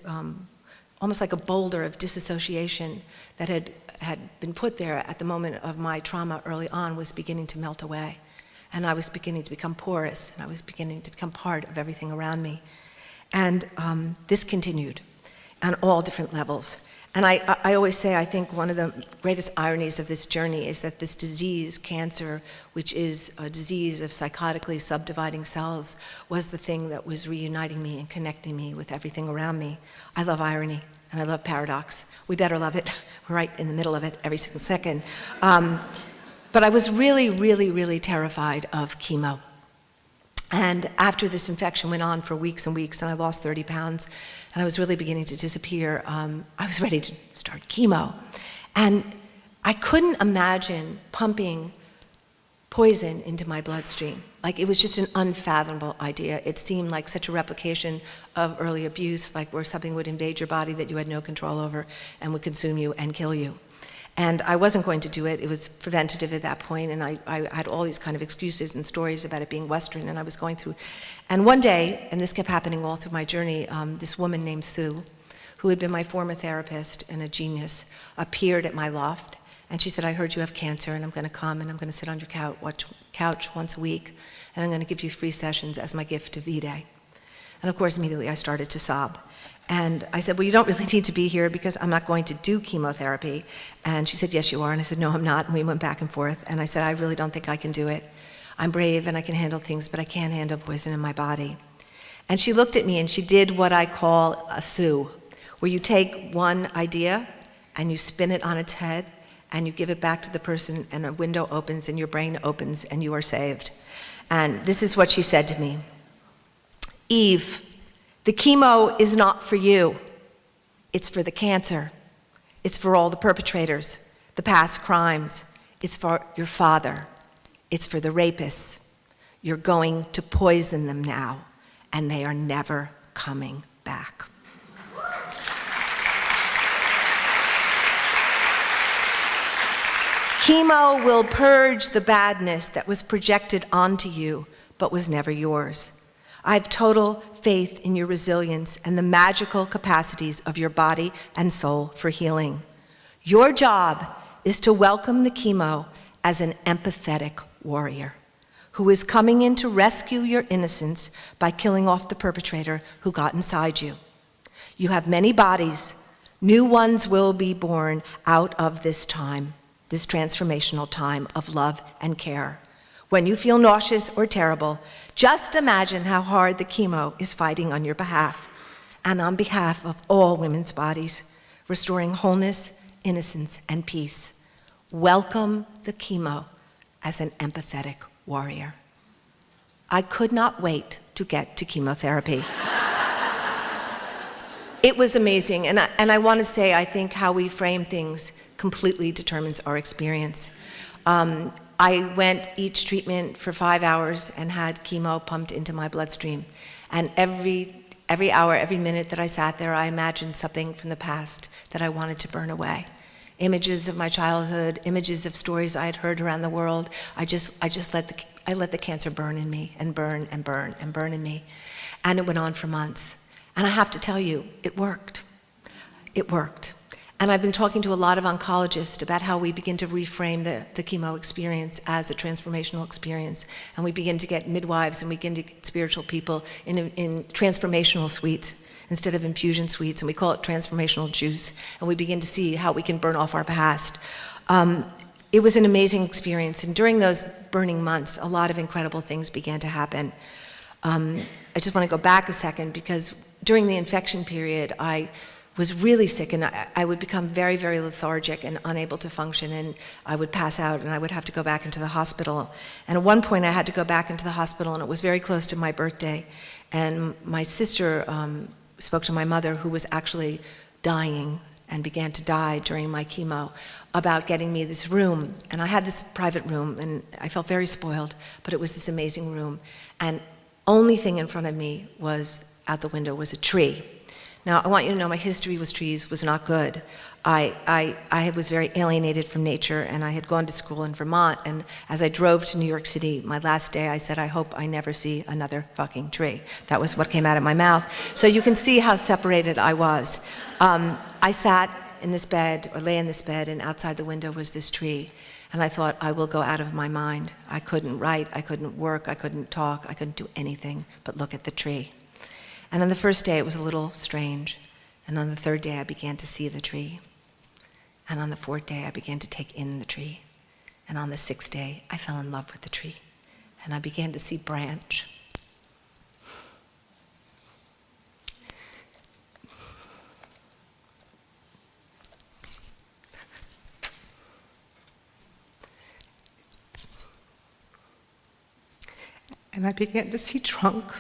almost like a boulder of disassociation that had been put there at the moment of my trauma early on, was beginning to melt away. And I was beginning to become porous, and I was beginning to become part of everything around me. And this continued on all different levels. And I always say, I think one of the greatest ironies of this journey is that this disease, cancer, which is a disease of psychotically subdividing cells, was the thing that was reuniting me and connecting me with everything around me. I love irony, and I love paradox. We better love it. We're right in the middle of it every single second. But I was really, really, really terrified of chemo. And after this infection went on for weeks and weeks, and I lost 30 pounds, and I was really beginning to disappear, I was ready to start chemo. And I couldn't imagine pumping poison into my bloodstream. Like, it was just an unfathomable idea. It seemed like such a replication of early abuse, like where something would invade your body that you had no control over and would consume you and kill you. And I wasn't going to do it. It was preventative at that point, and I had all these kind of excuses and stories about it being Western, and I was going through. And one day, and this kept happening all through my journey, this woman named Sue, who had been my former therapist and a genius, appeared at my loft, and she said, I heard you have cancer, and I'm going to come, and I'm going to sit on your couch once a week, and I'm going to give you free sessions as my gift to V-Day. And of course, immediately I started to sob. And I said, well, you don't really need to be here because I'm not going to do chemotherapy. And she said, yes, you are. And I said, no, I'm not. And we went back and forth. And I said, I really don't think I can do it. I'm brave and I can handle things, but I can't handle poison in my body. And she looked at me and she did what I call a Sue, where you take one idea and you spin it on its head and you give it back to the person and a window opens and your brain opens and you are saved. And this is what she said to me. Eve, the chemo is not for you. It's for the cancer. It's for all the perpetrators, the past crimes. It's for your father. It's for the rapists. You're going to poison them now, and they are never coming back. Chemo will purge the badness that was projected onto you, but was never yours. I have total faith in your resilience and the magical capacities of your body and soul for healing. Your job is to welcome the chemo as an empathetic warrior who is coming in to rescue your innocence by killing off the perpetrator who got inside you. You have many bodies. New ones will be born out of this time, this transformational time of love and care. When you feel nauseous or terrible, just imagine how hard the chemo is fighting on your behalf and on behalf of all women's bodies, restoring wholeness, innocence, and peace. Welcome the chemo as an empathetic warrior. I could not wait to get to chemotherapy. It was amazing, and I want to say, I think how we frame things completely determines our experience. I went each treatment for 5 hours and had chemo pumped into my bloodstream. And every hour, every minute that I sat there, I imagined something from the past that I wanted to burn away. Images of my childhood, images of stories I had heard around the world. I let the cancer burn in me and burn and burn and burn in me. And it went on for months. And I have to tell you, it worked. It worked. And I've been talking to a lot of oncologists about how we begin to reframe the chemo experience as a transformational experience. And we begin to get midwives and we begin to get spiritual people in transformational suites instead of infusion suites. And we call it transformational juice. And we begin to see how we can burn off our past. It was an amazing experience. And during those burning months, a lot of incredible things began to happen. I just want to go back a second because during the infection period, I was really sick and I would become very, very lethargic and unable to function, and I would pass out and I would have to go back into the hospital. And at one point I had to go back into the hospital and it was very close to my birthday, and my sister spoke to my mother, who was actually dying and began to die during my chemo, about getting me this room. And I had this private room and I felt very spoiled, but it was this amazing room. And only thing in front of me was, out the window, was a tree. Now, I want you to know my history with trees was not good. I was very alienated from nature, and I had gone to school in Vermont, and as I drove to New York City, my last day, I said, I hope I never see another fucking tree. That was what came out of my mouth. So you can see how separated I was. I sat in this bed, or lay in this bed, and outside the window was this tree, and I thought, I will go out of my mind. I couldn't write, I couldn't work, I couldn't talk, I couldn't do anything but look at the tree. And on the first day, it was a little strange. And on the third day, I began to see the tree. And on the fourth day, I began to take in the tree. And on the sixth day, I fell in love with the tree. And I began to see branch. And I began to see trunk.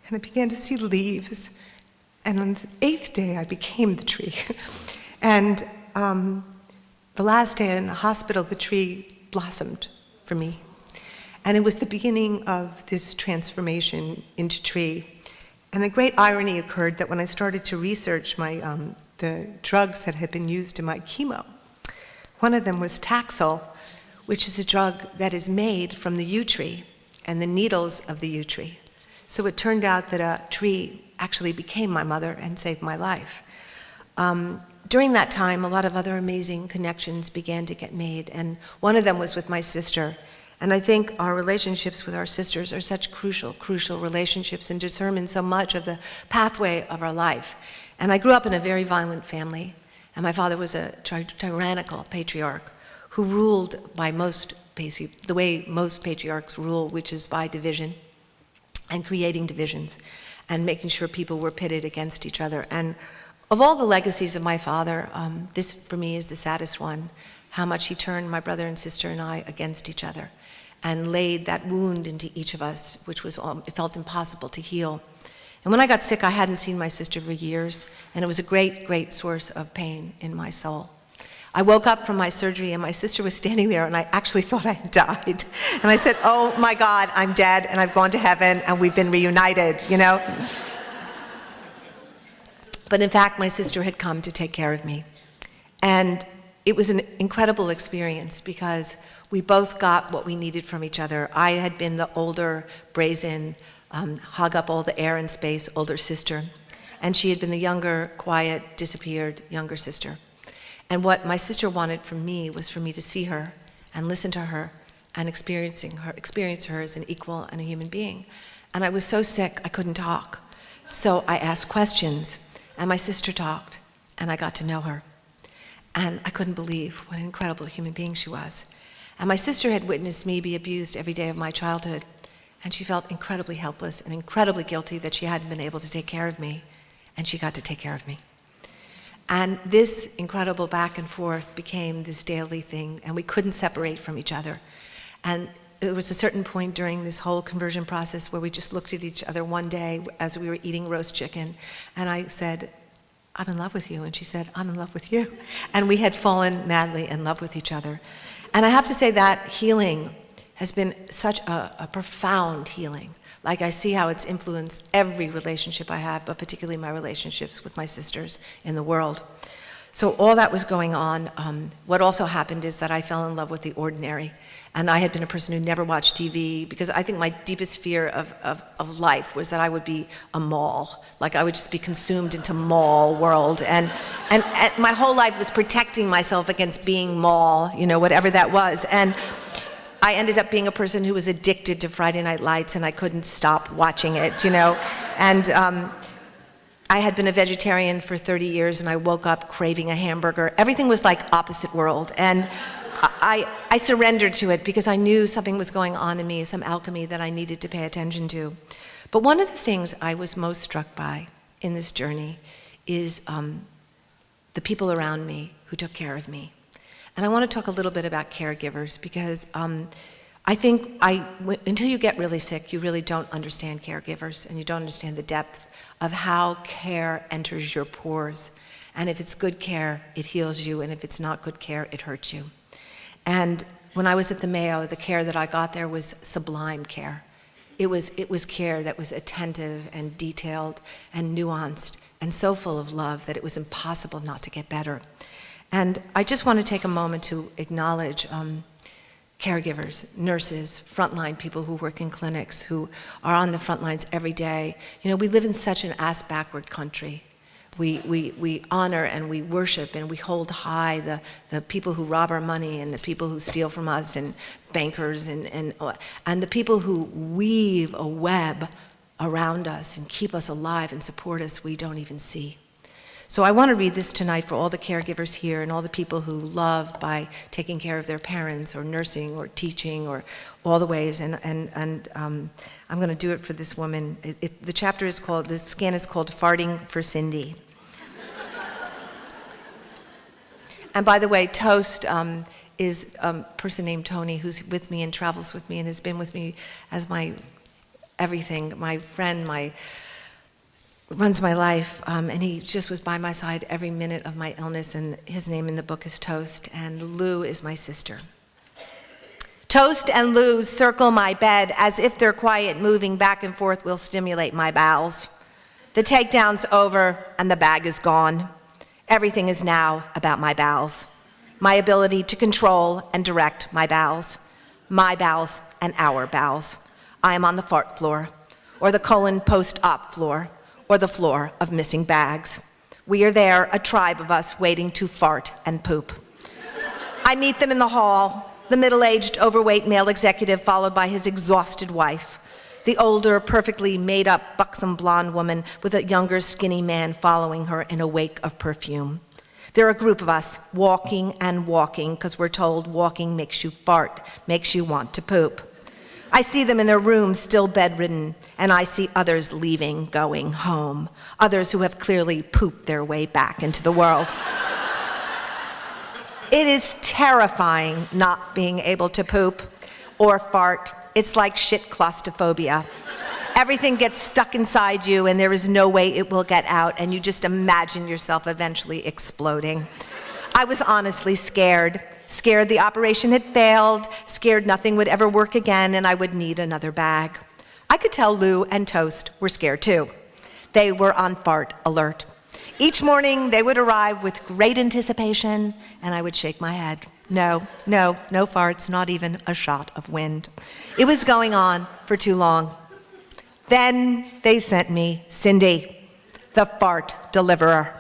And I began to see leaves. And on the eighth day, I became the tree. And the last day in the hospital, the tree blossomed for me. And it was the beginning of this transformation into tree. And a great irony occurred that when I started to research the drugs that had been used in my chemo, one of them was Taxol, which is a drug that is made from the yew tree and the needles of the yew tree. So it turned out that a tree actually became my mother and saved my life. During that time, a lot of other amazing connections began to get made, and one of them was with my sister. And I think our relationships with our sisters are such crucial relationships and determine so much of the pathway of our life. And I grew up in a very violent family, and my father was a tyrannical patriarch who ruled by the way most patriarchs rule, which is by division and creating divisions and making sure people were pitted against each other. And of all the legacies of my father, this for me is the saddest one, how much he turned my brother and sister and I against each other and laid that wound into each of us, which was, it felt impossible to heal. And when I got sick, I hadn't seen my sister for years, and it was a great, great source of pain in my soul. I woke up from my surgery, and my sister was standing there, and I actually thought I had died. And I said, oh my God, I'm dead, and I've gone to heaven, and we've been reunited, you know? But in fact, my sister had come to take care of me. And it was an incredible experience because we both got what we needed from each other. I had been the older, brazen, hog up all the air and space older sister, and she had been the younger, quiet, disappeared younger sister. And what my sister wanted from me was for me to see her and listen to her and experience her as an equal and a human being. And I was so sick I couldn't talk. So I asked questions, and my sister talked, and I got to know her. And I couldn't believe what an incredible human being she was. And my sister had witnessed me be abused every day of my childhood, and she felt incredibly helpless and incredibly guilty that she hadn't been able to take care of me, and she got to take care of me. And this incredible back and forth became this daily thing, and we couldn't separate from each other. And there was a certain point during this whole conversion process where we just looked at each other one day as we were eating roast chicken, and I said, I'm in love with you. And she said, I'm in love with you. And we had fallen madly in love with each other. And I have to say that healing has been such a profound healing. Like, I see how it's influenced every relationship I have, but particularly my relationships with my sisters in the world. So all that was going on. What also happened is that I fell in love with the ordinary. And I had been a person who never watched TV because I think my deepest fear of life was that I would be a mall. Like, I would just be consumed into mall world. And my whole life was protecting myself against being mall, you know, whatever that was. And I ended up being a person who was addicted to Friday Night Lights, and I couldn't stop watching it, you know. And I had been a vegetarian for 30 years, and I woke up craving a hamburger. Everything was like opposite world. And I surrendered to it because I knew something was going on in me, some alchemy that I needed to pay attention to. But one of the things I was most struck by in this journey is the people around me who took care of me. And I want to talk a little bit about caregivers because I think until you get really sick, you really don't understand caregivers, and you don't understand the depth of how care enters your pores. And if it's good care, it heals you, and if it's not good care, it hurts you. And when I was at the Mayo, the care that I got there was sublime care. It was care that was attentive and detailed and nuanced and so full of love that it was impossible not to get better. And I just want to take a moment to acknowledge caregivers, nurses, frontline people who work in clinics, who are on the front lines every day. You know, we live in such an ass-backward country. We honor and we worship and we hold high the people who rob our money and the people who steal from us and bankers and the people who weave a web around us and keep us alive and support us we don't even see. So I want to read this tonight for all the caregivers here and all the people who love by taking care of their parents or nursing or teaching or all the ways. And I'm going to do it for this woman. The scan is called Farting for Cindy. And by the way, Toast is a person named Tony who's with me and travels with me and has been with me as my everything, my friend, runs my life, and he just was by my side every minute of my illness, and his name in the book is Toast, and Lou is my sister. Toast and Lou circle my bed as if their quiet moving back and forth will stimulate my bowels. The takedown's over and the bag is gone. Everything is now about my bowels, my ability to control and direct my bowels and our bowels. I am on the fart floor, or the colon post-op floor, or the floor of missing bags. We are there, a tribe of us waiting to fart and poop. I meet them in the hall, the middle-aged, overweight male executive followed by his exhausted wife, the older, perfectly made-up, buxom blonde woman with a younger, skinny man following her in a wake of perfume. There are a group of us walking and walking because we're told walking makes you fart, makes you want to poop. I see them in their rooms still bedridden, and I see others leaving, going home, others who have clearly pooped their way back into the world. It is terrifying not being able to poop or fart. It's like shit claustrophobia. Everything gets stuck inside you and there is no way it will get out, and you just imagine yourself eventually exploding. I was honestly scared. Scared the operation had failed, scared nothing would ever work again and I would need another bag. I could tell Lou and Toast were scared too. They were on fart alert. Each morning they would arrive with great anticipation and I would shake my head. No farts, not even a shot of wind. It was going on for too long. Then they sent me Cindy, the fart deliverer.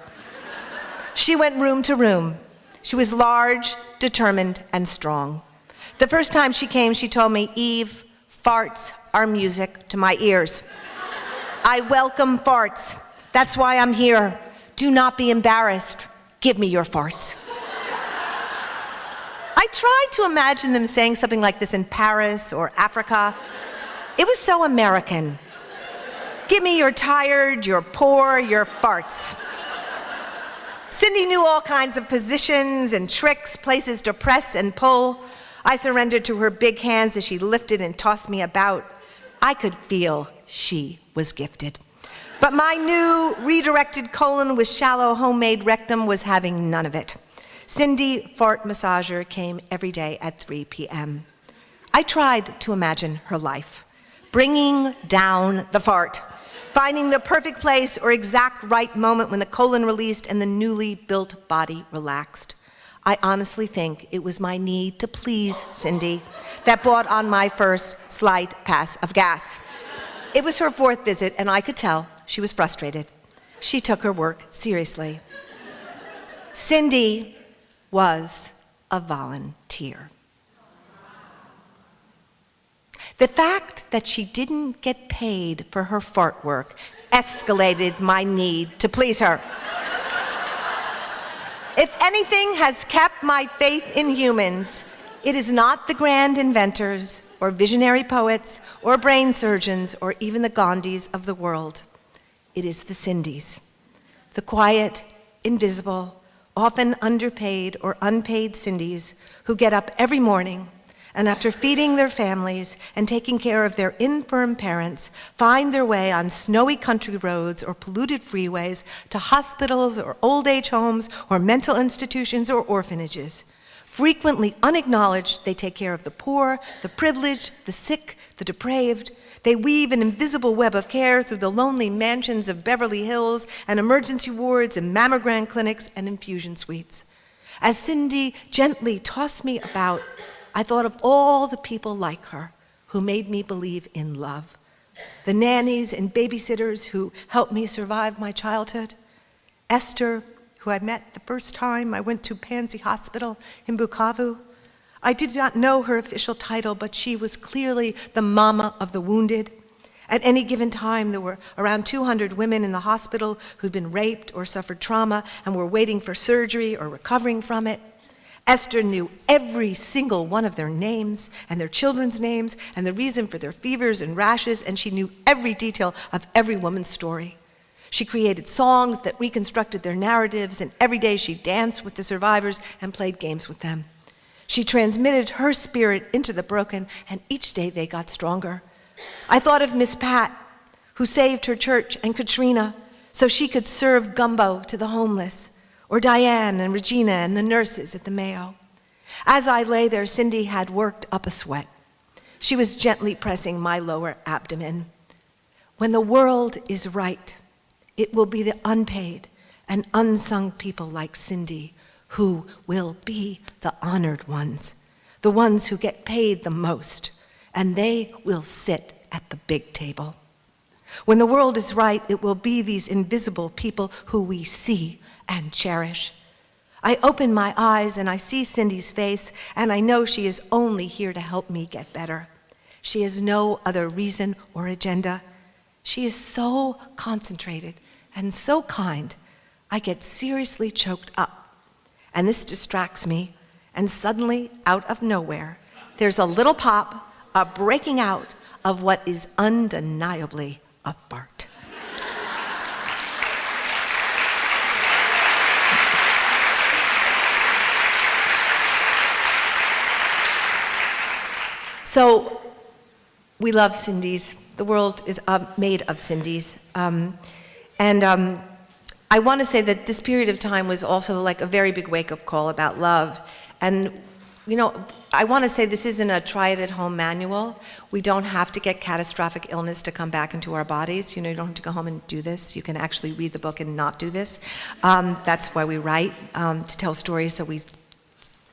She went room to room. She was large, determined, and strong. The first time she came, she told me, "Eve, farts are music to my ears. I welcome farts. That's why I'm here. Do not be embarrassed. Give me your farts." I tried to imagine them saying something like this in Paris or Africa. It was so American. Give me your tired, your poor, your farts. Cindy knew all kinds of positions and tricks, places to press and pull. I surrendered to her big hands as she lifted and tossed me about. I could feel she was gifted. But my new redirected colon with shallow homemade rectum was having none of it. Cindy, fart massager, came every day at 3 p.m. I tried to imagine her life, bringing down the fart, finding the perfect place or exact right moment when the colon released and the newly built body relaxed. I honestly think it was my need to please Cindy that brought on my first slight pass of gas. It was her 4th visit, and I could tell she was frustrated. She took her work seriously. Cindy was a volunteer. The fact that she didn't get paid for her fart work escalated my need to please her. If anything has kept my faith in humans, it is not the grand inventors or visionary poets or brain surgeons or even the Gandhis of the world. It is the Cindys, the quiet, invisible, often underpaid or unpaid Cindys who get up every morning and after feeding their families and taking care of their infirm parents, find their way on snowy country roads or polluted freeways to hospitals or old age homes or mental institutions or orphanages. Frequently unacknowledged, they take care of the poor, the privileged, the sick, the depraved. They weave an invisible web of care through the lonely mansions of Beverly Hills and emergency wards and mammogram clinics and infusion suites. As Cindy gently tossed me about, I thought of all the people like her who made me believe in love. The nannies and babysitters who helped me survive my childhood. Esther, who I met the first time I went to Pansy Hospital in Bukavu. I did not know her official title, but she was clearly the mama of the wounded. At any given time, there were around 200 women in the hospital who'd been raped or suffered trauma and were waiting for surgery or recovering from it. Esther knew every single one of their names and their children's names and the reason for their fevers and rashes, and she knew every detail of every woman's story. She created songs that reconstructed their narratives, and every day she danced with the survivors and played games with them. She transmitted her spirit into the broken, and each day they got stronger. I thought of Miss Pat, who saved her church and Katrina so she could serve gumbo to the homeless, or Diane and Regina and the nurses at the Mayo. As I lay there, Cindy had worked up a sweat. She was gently pressing my lower abdomen. When the world is right, it will be the unpaid and unsung people like Cindy who will be the honored ones, the ones who get paid the most, and they will sit at the big table. When the world is right, it will be these invisible people who we see and cherish. I open my eyes and I see Cindy's face, and I know she is only here to help me get better. She has no other reason or agenda. She is so concentrated and so kind, I get seriously choked up and this distracts me, and suddenly, out of nowhere, there's a little pop, a breaking out of what is undeniably a fart. So, we love Cindy's. The world is made of Cindy's. I want to say that this period of time was also like a very big wake-up call about love. And, you know, I want to say this isn't a try-it-at-home manual. We don't have to get catastrophic illness to come back into our bodies. You know, you don't have to go home and do this. You can actually read the book and not do this. That's why we write, to tell stories so we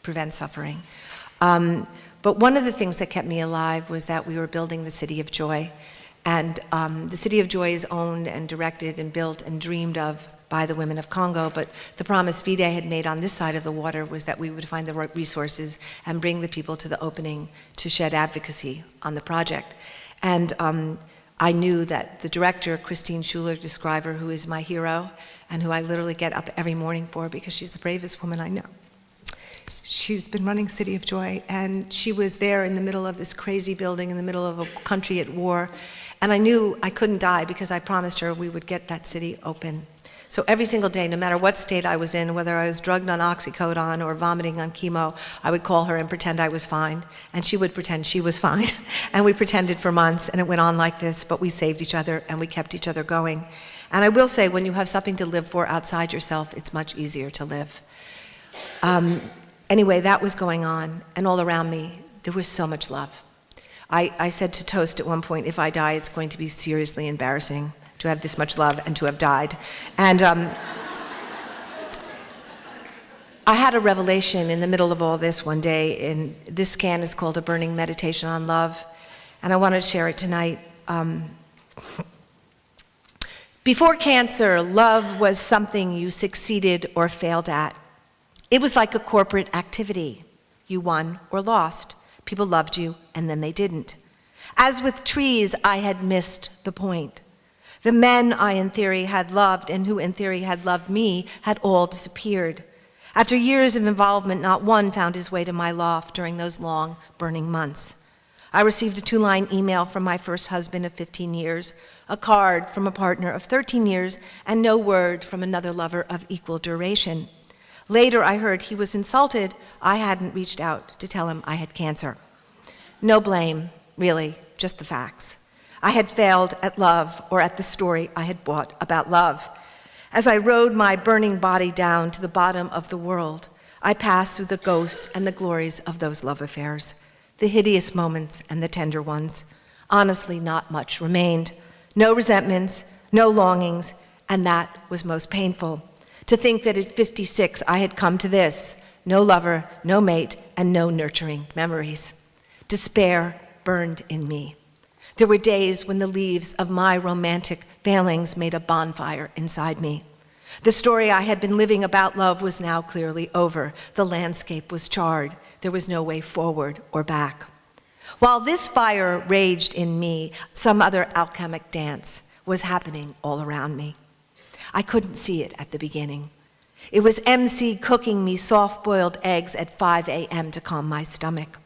prevent suffering. But one of the things that kept me alive was that we were building the City of Joy. And the City of Joy is owned and directed and built and dreamed of by the women of Congo, but the promise Vide had made on this side of the water was that we would find the right resources and bring the people to the opening to shed advocacy on the project. And I knew that the director, Christine Schuler-Descriver, who is my hero and who I literally get up every morning for because she's the bravest woman I know. She's been running City of Joy, and she was there in the middle of this crazy building in the middle of a country at war. And I knew I couldn't die because I promised her we would get that city open. So every single day, no matter what state I was in, whether I was drugged on oxycodone or vomiting on chemo, I would call her and pretend I was fine. And she would pretend she was fine. And we pretended for months, and it went on like this, but we saved each other and we kept each other going. And I will say, when you have something to live for outside yourself, it's much easier to live. Anyway, that was going on, and all around me, there was so much love. I said to Toast at one point, if I die, it's going to be seriously embarrassing to have this much love and to have died. And I had a revelation in the middle of all this one day, and this scan is called A Burning Meditation on Love, and I wanted to share it tonight. Before cancer, love was something you succeeded or failed at. It was like a corporate activity. You won or lost. People loved you, and then they didn't. As with trees, I had missed the point. The men I, in theory, had loved and who, in theory, had loved me had all disappeared. After years of involvement, not one found his way to my loft during those long, burning months. I received a 2-line email from my first husband of 15 years, a card from a partner of 13 years, and no word from another lover of equal duration. Later, I heard he was insulted I hadn't reached out to tell him I had cancer. No blame, really, just the facts. I had failed at love, or at the story I had bought about love. As I rode my burning body down to the bottom of the world, I passed through the ghosts and the glories of those love affairs, the hideous moments and the tender ones. Honestly, not much remained. No resentments, no longings, and that was most painful. To think that at 56 I had come to this, no lover, no mate, and no nurturing memories. Despair burned in me. There were days when the leaves of my romantic failings made a bonfire inside me. The story I had been living about love was now clearly over. The landscape was charred. There was no way forward or back. While this fire raged in me, some other alchemic dance was happening all around me. I couldn't see it at the beginning. It was MC cooking me soft-boiled eggs at 5 a.m. to calm my stomach.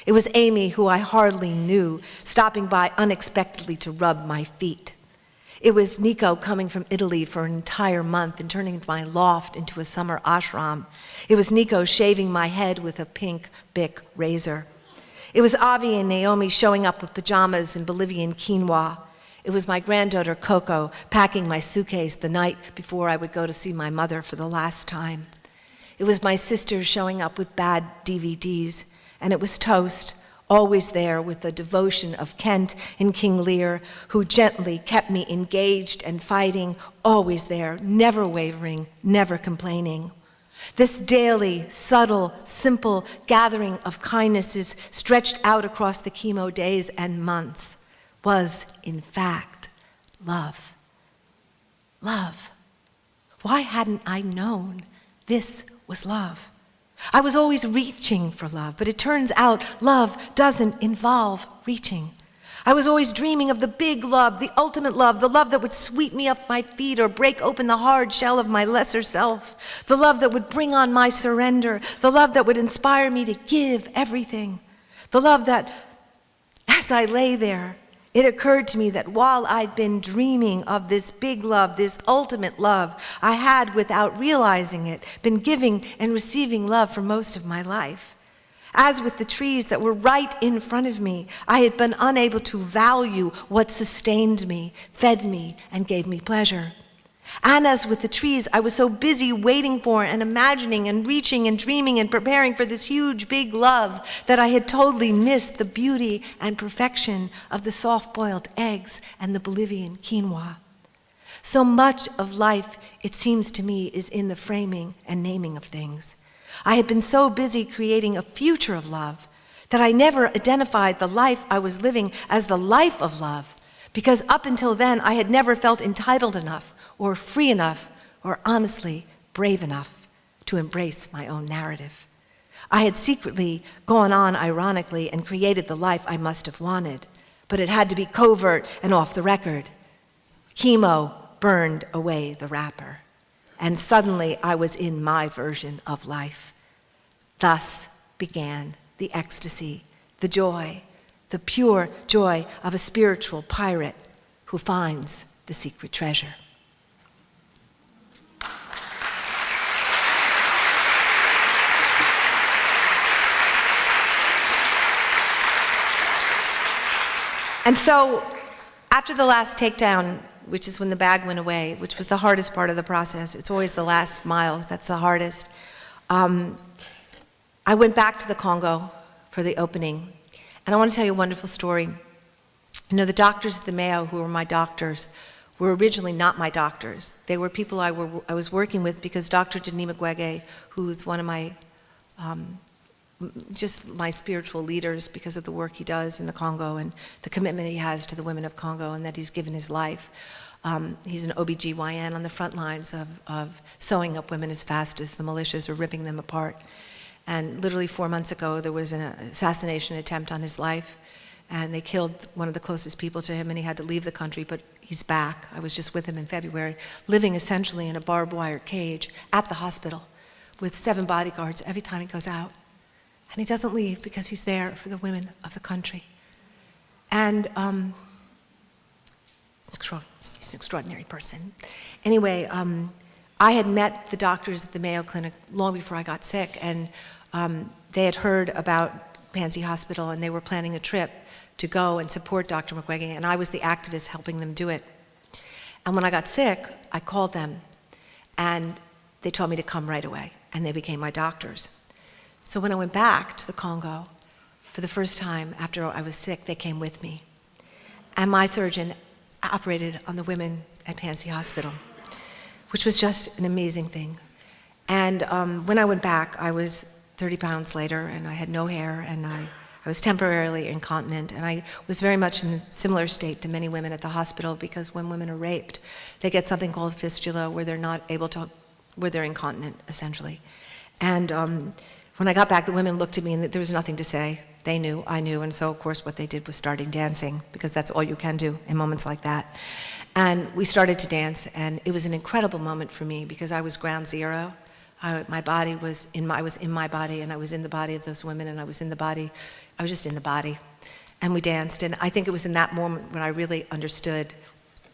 It was Amy, who I hardly knew, stopping by unexpectedly to rub my feet. It was Nico coming from Italy for an entire month and turning my loft into a summer ashram. It was Nico shaving my head with a pink Bic razor. It was Avi and Naomi showing up with pajamas and Bolivian quinoa. It was my granddaughter Coco packing my suitcase the night before I would go to see my mother for the last time. It was my sister showing up with bad DVDs. And it was Toast, always there with the devotion of Kent and King Lear, who gently kept me engaged and fighting, always there, never wavering, never complaining. This daily, subtle, simple gathering of kindnesses stretched out across the chemo days and months was, in fact, love. Love. Why hadn't I known this was love? I was always reaching for love, but it turns out love doesn't involve reaching. I was always dreaming of the big love, the ultimate love, the love that would sweep me up my feet or break open the hard shell of my lesser self, the love that would bring on my surrender, the love that would inspire me to give everything, the love that, as I lay there, it occurred to me that while I'd been dreaming of this big love, this ultimate love, I had, without realizing it, been giving and receiving love for most of my life. As with the trees that were right in front of me, I had been unable to value what sustained me, fed me, and gave me pleasure. And as with the trees, I was so busy waiting for and imagining and reaching and dreaming and preparing for this huge, big love that I had totally missed the beauty and perfection of the soft-boiled eggs and the Bolivian quinoa. So much of life, it seems to me, is in the framing and naming of things. I had been so busy creating a future of love that I never identified the life I was living as the life of love, because up until then I had never felt entitled enough or free enough or honestly brave enough to embrace my own narrative. I had secretly gone on ironically and created the life I must have wanted, but it had to be covert and off the record. Chemo burned away the wrapper, and suddenly I was in my version of life. Thus began the ecstasy, the joy, the pure joy of a spiritual pirate who finds the secret treasure. And so, after the last takedown, which is when the bag went away, which was the hardest part of the process, it's always the last miles that's the hardest, I went back to the Congo for the opening. And I want to tell you a wonderful story. You know, the doctors at the Mayo, who were my doctors, were originally not my doctors. They were people I was working with because Dr. Denis Mukwege, who is one of my just my spiritual leaders because of the work he does in the Congo and the commitment he has to the women of Congo and that he's given his life. He's an OBGYN on the front lines of sewing up women as fast as the militias are ripping them apart. And literally 4 months ago, there was an assassination attempt on his life, and they killed one of the closest people to him, and he had to leave the country, but he's back. I was just with him in February, living essentially in a barbed wire cage at the hospital with 7 bodyguards every time he goes out. And he doesn't leave because he's there for the women of the country. And he's an extraordinary person. Anyway, I had met the doctors at the Mayo Clinic long before I got sick, and they had heard about Pansy Hospital, and they were planning a trip to go and support Dr. Mukwege, and I was the activist helping them do it. And when I got sick, I called them, and they told me to come right away, and they became my doctors. So when I went back to the Congo, for the first time after I was sick, they came with me. And my surgeon operated on the women at Pansy Hospital, which was just an amazing thing. And when I went back, I was 30 pounds lighter, and I had no hair, and I was temporarily incontinent, and I was very much in a similar state to many women at the hospital, because when women are raped, they get something called fistula, where they're not able to, where they're incontinent, essentially. And when I got back, the women looked at me, and there was nothing to say. They knew, I knew, and so of course what they did was starting dancing, because that's all you can do in moments like that. And we started to dance, and it was an incredible moment for me, because I was ground zero. My body was I was in my body, and I was in the body of those women, and I was just in the body. And we danced, and I think it was in that moment when I really understood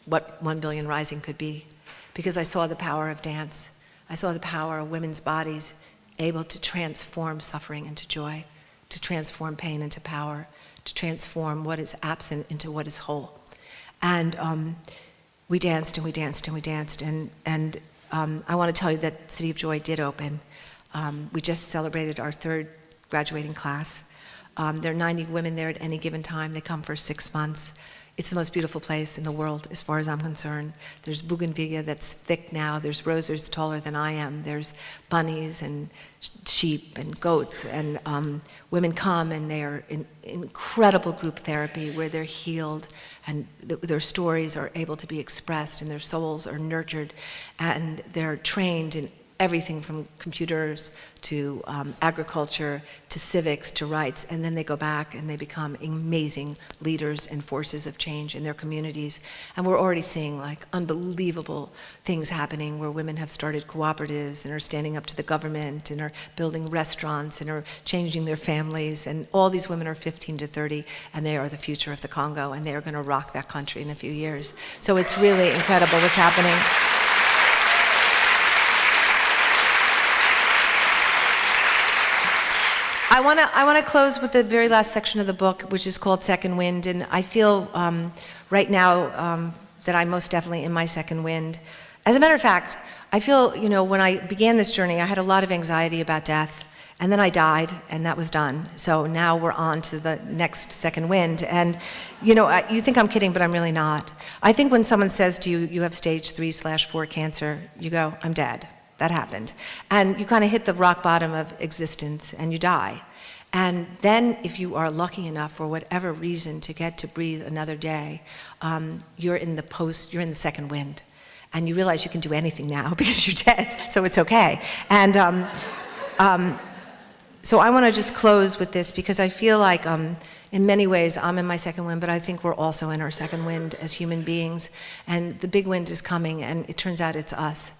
what 1 Billion Rising could be, because I saw the power of dance. I saw the power of women's bodies able to transform suffering into joy, to transform pain into power, to transform what is absent into what is whole. And we danced and we danced and we danced, and I want to tell you that City of Joy did open. We just celebrated our 3rd graduating class. There are 90 women there at any given time. They come for 6 months. It's the most beautiful place in the world, as far as I'm concerned. There's bougainvillea that's thick now. There's roses taller than I am. There's bunnies and sheep and goats. And women come, and they are in incredible group therapy where they're healed, and their stories are able to be expressed, and their souls are nurtured, and they're trained in everything from computers to agriculture to civics to rights, and then they go back and they become amazing leaders and forces of change in their communities. And we're already seeing like unbelievable things happening where women have started cooperatives and are standing up to the government and are building restaurants and are changing their families. And all these women are 15 to 30, and they are the future of the Congo, and they are going to rock that country in a few years. So it's really incredible what's happening. I want to close with the very last section of the book, which is called Second Wind, and I feel right now that I'm most definitely in my second wind. As a matter of fact, I feel, when I began this journey, I had a lot of anxiety about death, and then I died, and that was done. So now we're on to the next second wind, and you think I'm kidding, but I'm really not. I think when someone says to you, you have stage 3/4 cancer, you go, I'm dead. That happened. And you kind of hit the rock bottom of existence and you die. And then if you are lucky enough for whatever reason to get to breathe another day, you're in the second wind. And you realize you can do anything now because you're dead, so it's okay. And so I want to just close with this because I feel like in many ways I'm in my second wind, but I think we're also in our second wind as human beings. And the big wind is coming, and it turns out it's us.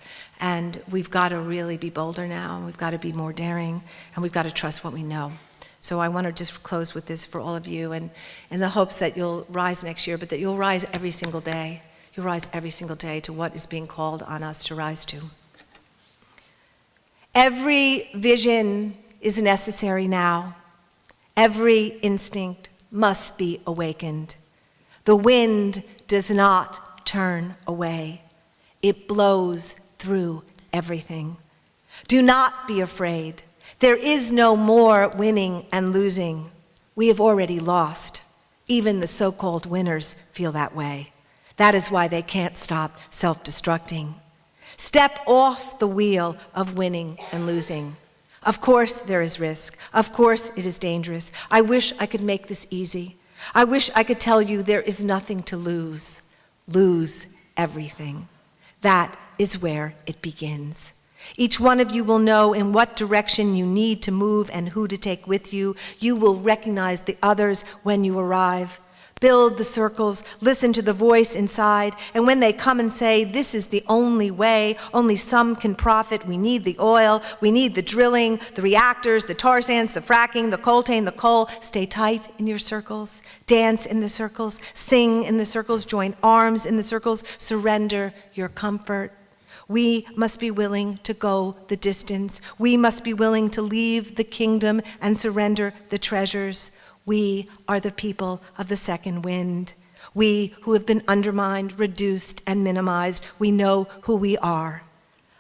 And we've got to really be bolder now, and we've got to be more daring, and we've got to trust what we know. So I want to just close with this for all of you, and in the hopes that you'll rise next year, but that you'll rise every single day. You'll rise every single day to what is being called on us to rise to. Every vision is necessary now. Every instinct must be awakened. The wind does not turn away. It blows through everything. Do not be afraid. There is no more winning and losing. We have already lost. Even the so-called winners feel that way. That is why they can't stop self-destructing. Step off the wheel of winning and losing. Of course there is risk. Of course it is dangerous. I wish I could make this easy. I wish I could tell you there is nothing to lose. Lose everything. That is where it begins. Each one of you will know in what direction you need to move and who to take with you. You will recognize the others when you arrive. Build the circles, listen to the voice inside, and when they come and say, this is the only way, only some can profit, we need the oil, we need the drilling, the reactors, the tar sands, the fracking, the coltane, the coal, stay tight in your circles, dance in the circles, sing in the circles, join arms in the circles, surrender your comfort. We must be willing to go the distance. We must be willing to leave the kingdom and surrender the treasures. We are the people of the second wind. We who have been undermined, reduced, and minimized, we know who we are.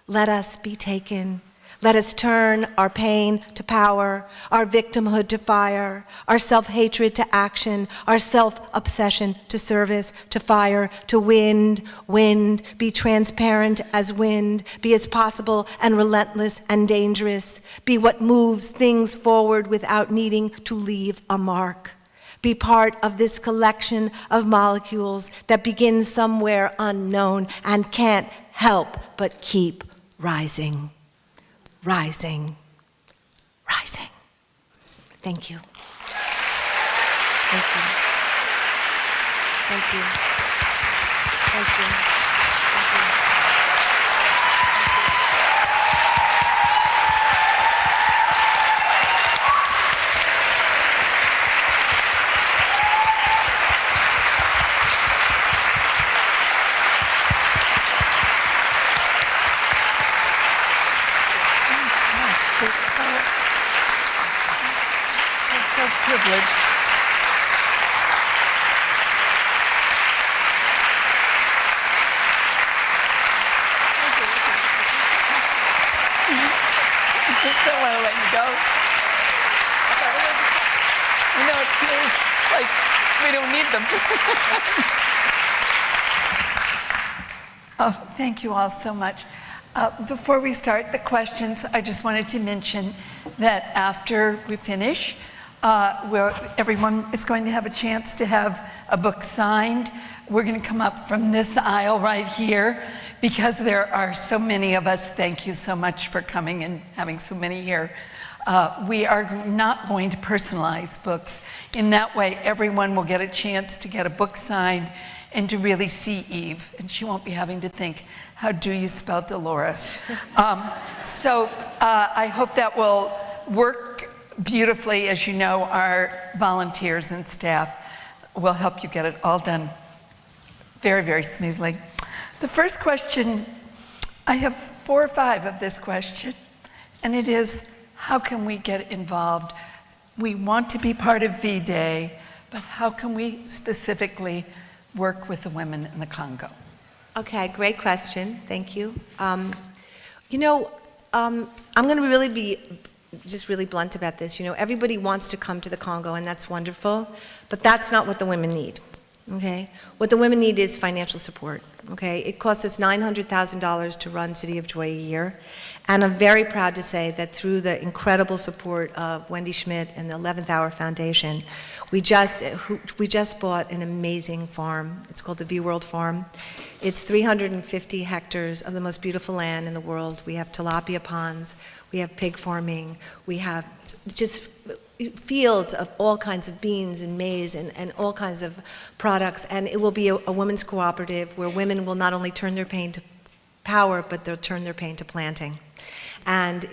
Let us be taken. Let us turn our pain to power, our victimhood to fire, our self-hatred to action, our self-obsession to service, to fire, to wind. Wind, be transparent as wind, be as possible and relentless and dangerous. Be what moves things forward without needing to leave a mark. Be part of this collection of molecules that begins somewhere unknown and can't help but keep rising. Rising, rising. Thank you. Thank you. Thank you. Thank you. Thank you. Privileged. Just don't want to let you go. It feels like we don't need them. Oh, thank you all so much. Before we start the questions, I just wanted to mention that after we finish, everyone is going to have a chance to have a book signed. We're going to come up from this aisle right here. because there are so many of us. Thank you so much for coming and having so many here. We are not going to personalize books. In that way, everyone will get a chance to get a book signed and to really see Eve, and she won't be having to think, how do you spell Dolores? So I hope that will work beautifully. As you know, our volunteers and staff will help you get it all done very, very smoothly. The first question, I have 4 or 5 of this question, and it is, how can we get involved? We want to be part of V-Day, but how can we specifically work with the women in the Congo? Okay, great question. Thank you. I'm going to really be just really blunt about this. Everybody wants to come to the Congo, and that's wonderful, but that's not what the women need. Okay? What the women need is financial support. Okay? It costs us $900,000 to run City of Joy a year, and I'm very proud to say that through the incredible support of Wendy Schmidt and the 11th Hour Foundation, we just bought an amazing farm. It's called the V World Farm. It's 350 hectares of the most beautiful land in the world. We have tilapia ponds, we have pig farming, we have just fields of all kinds of beans and maize and all kinds of products, and it will be a women's cooperative where women will not only turn their pain to power, but they'll turn their pain to planting. And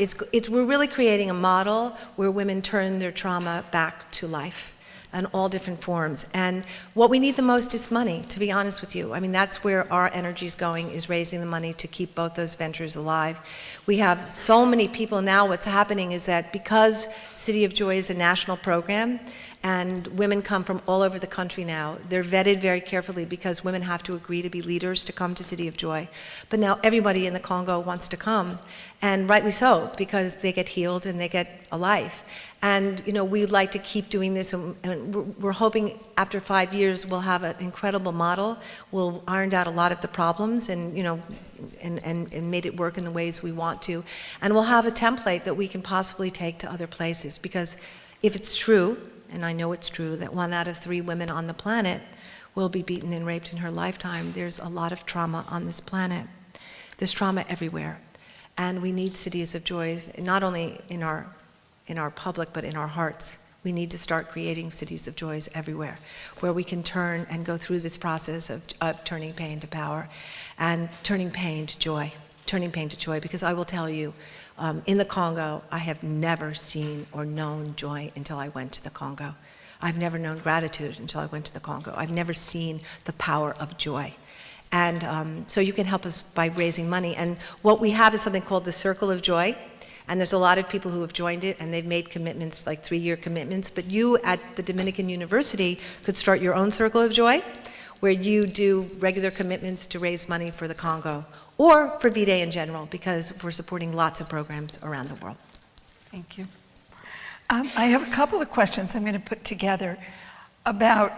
we're really creating a model where women turn their trauma back to life in all different forms. And what we need the most is money, to be honest with you. I mean, that's where our energy is going, is raising the money to keep both those ventures alive. We have so many people now. What's happening is that because City of Joy is a national program, and women come from all over the country now, they're vetted very carefully because women have to agree to be leaders to come to City of Joy. But now everybody in the Congo wants to come, and rightly so, because they get healed and they get a life. And we'd like to keep doing this, and we're hoping after 5 years we'll have an incredible model. We'll ironed out a lot of the problems and made it work in the ways we want to. And we'll have a template that we can possibly take to other places, because if it's true, and I know it's true, that 1 out of 3 women on the planet will be beaten and raped in her lifetime, there's a lot of trauma on this planet. There's trauma everywhere. And we need cities of joy, not only in our public, but in our hearts. We need to start creating cities of joys everywhere, where we can turn and go through this process of turning pain to power and turning pain to joy. Turning pain to joy, because I will tell you, in the Congo, I have never seen or known joy until I went to the Congo. I've never known gratitude until I went to the Congo. I've never seen the power of joy. And so you can help us by raising money. And what we have is something called the Circle of Joy. And there's a lot of people who have joined it, and they've made commitments, like 3-year commitments. But you at the Dominican University could start your own Circle of Joy, where you do regular commitments to raise money for the Congo, or for V-Day in general, because we're supporting lots of programs around the world. Thank you. I have a couple of questions I'm going to put together about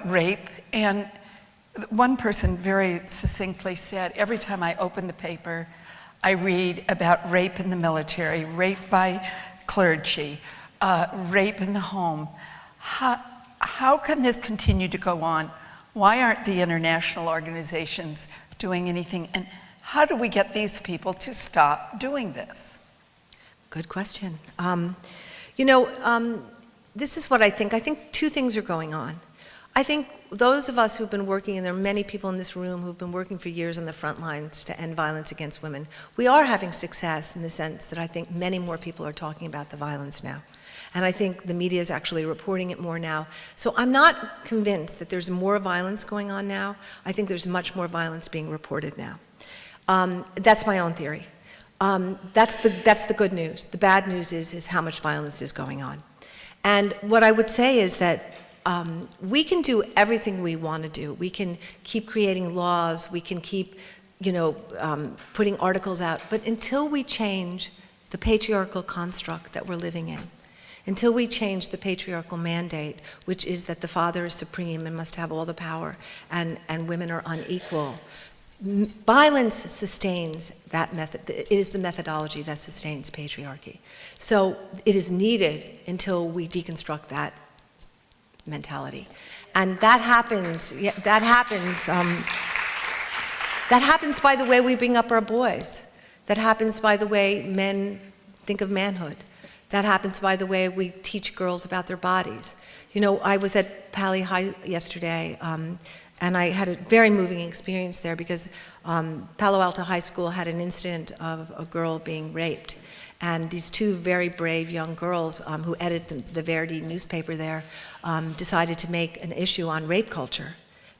rape. And one person very succinctly said, every time I open the paper, I read about rape in the military, rape by clergy, rape in the home. How can this continue to go on? Why aren't the international organizations doing anything? And how do we get these people to stop doing this? Good question. This is what I think. I think 2 things are going on. I think those of us who've been working, and there are many people in this room who've been working for years on the front lines to end violence against women, we are having success in the sense that I think many more people are talking about the violence now. And I think the media is actually reporting it more now. So I'm not convinced that there's more violence going on now. I think there's much more violence being reported now. That's my own theory. That's the good news. The bad news is how much violence is going on. And what I would say is that we can do everything we want to do. We can keep creating laws. We can keep, putting articles out. But until we change the patriarchal construct that we're living in, until we change the patriarchal mandate, which is that the father is supreme and must have all the power, and women are unequal, violence sustains that method. It is the methodology that sustains patriarchy. So it is needed until we deconstruct that mentality. And that happens, That happens by the way we bring up our boys. That happens by the way men think of manhood. That happens by the way we teach girls about their bodies. You know, I was at Pali High yesterday, and I had a very moving experience there because Palo Alto High School had an incident of a girl being raped. And these two very brave young girls who edit the Verdi newspaper there decided to make an issue on rape culture,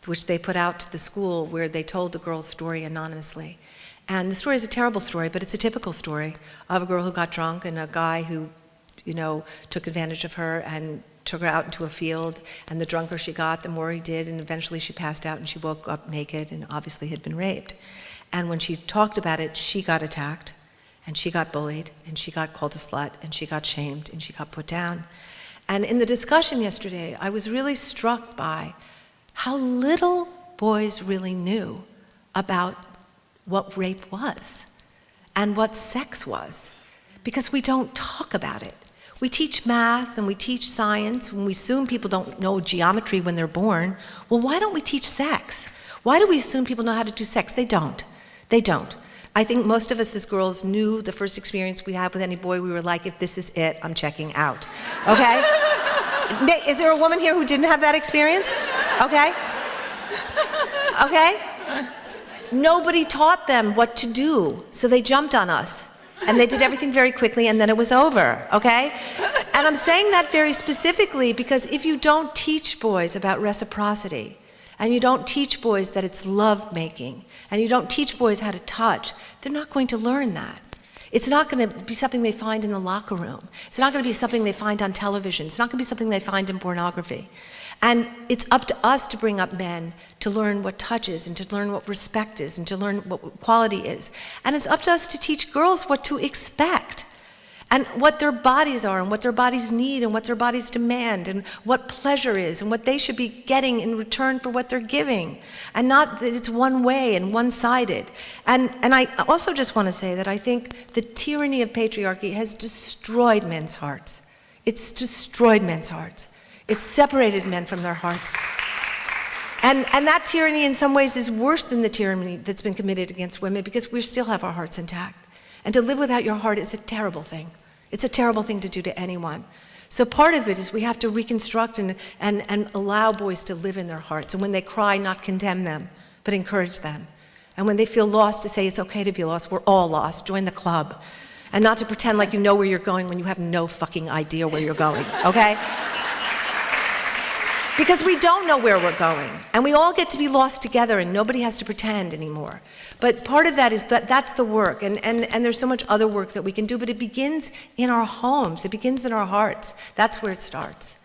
which they put out to the school where they told the girl's story anonymously. And the story is a terrible story, but it's a typical story of a girl who got drunk and a guy who, you know, took advantage of her and took her out into a field, and the drunker she got, the more he did, and eventually she passed out and she woke up naked and obviously had been raped. And when she talked about it, she got attacked, and she got bullied, and she got called a slut, and she got shamed, and she got put down. And in the discussion yesterday, I was really struck by how little boys really knew about what rape was and what sex was, because we don't talk about it. We teach math and we teach science, and we assume people don't know geometry when they're born. Well, why don't we teach sex? Why do we assume people know how to do sex? They don't. They don't. I think most of us as girls knew the first experience we had with any boy, we were like, if this is it, I'm checking out. Okay? Is there a woman here who didn't have that experience? Okay? Okay? Nobody taught them what to do, so they jumped on us. And they did everything very quickly, and then it was over, okay? And I'm saying that very specifically because if you don't teach boys about reciprocity, and you don't teach boys that it's love-making, and you don't teach boys how to touch, they're not going to learn that. It's not going to be something they find in the locker room. It's not going to be something they find on television. It's not going to be something they find in pornography. And it's up to us to bring up men to learn what touch is, and to learn what respect is, and to learn what quality is. And it's up to us to teach girls what to expect, and what their bodies are, and what their bodies need, and what their bodies demand, and what pleasure is, and what they should be getting in return for what they're giving. And not that it's one way and one-sided. And I also just want to say that I think the tyranny of patriarchy has destroyed men's hearts. It's destroyed men's hearts. It's separated men from their hearts. And that tyranny in some ways is worse than the tyranny that's been committed against women, because we still have our hearts intact. And to live without your heart is a terrible thing. It's a terrible thing to do to anyone. So part of it is we have to reconstruct and allow boys to live in their hearts. And when they cry, not condemn them, but encourage them. And when they feel lost, to say it's okay to be lost. We're all lost. Join the club. And not to pretend like you know where you're going when you have no fucking idea where you're going, okay? Because we don't know where we're going, and we all get to be lost together, and nobody has to pretend anymore. But part of that is that's the work, and there's so much other work that we can do, but it begins in our homes, it begins in our hearts. That's where it starts.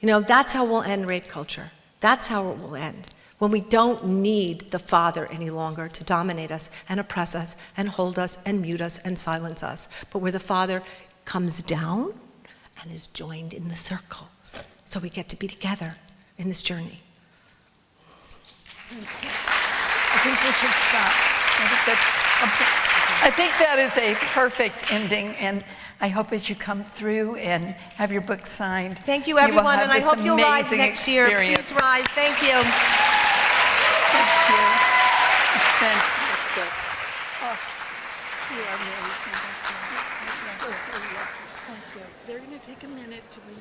You know, that's how we'll end rape culture. That's how it will end. When we don't need the father any longer to dominate us and oppress us and hold us and mute us and silence us, but where the father comes down and is joined in the circle. So we get to be together in this journey. I think we should stop. I think that is a perfect ending, and I hope as you come through and have your book signed. Thank you, everyone, and I hope you'll rise amazing next year. experience. Please rise. Thank you. Thank you. It's fantastic. Oh, you are amazing. Thank you. They're going to take a minute to bring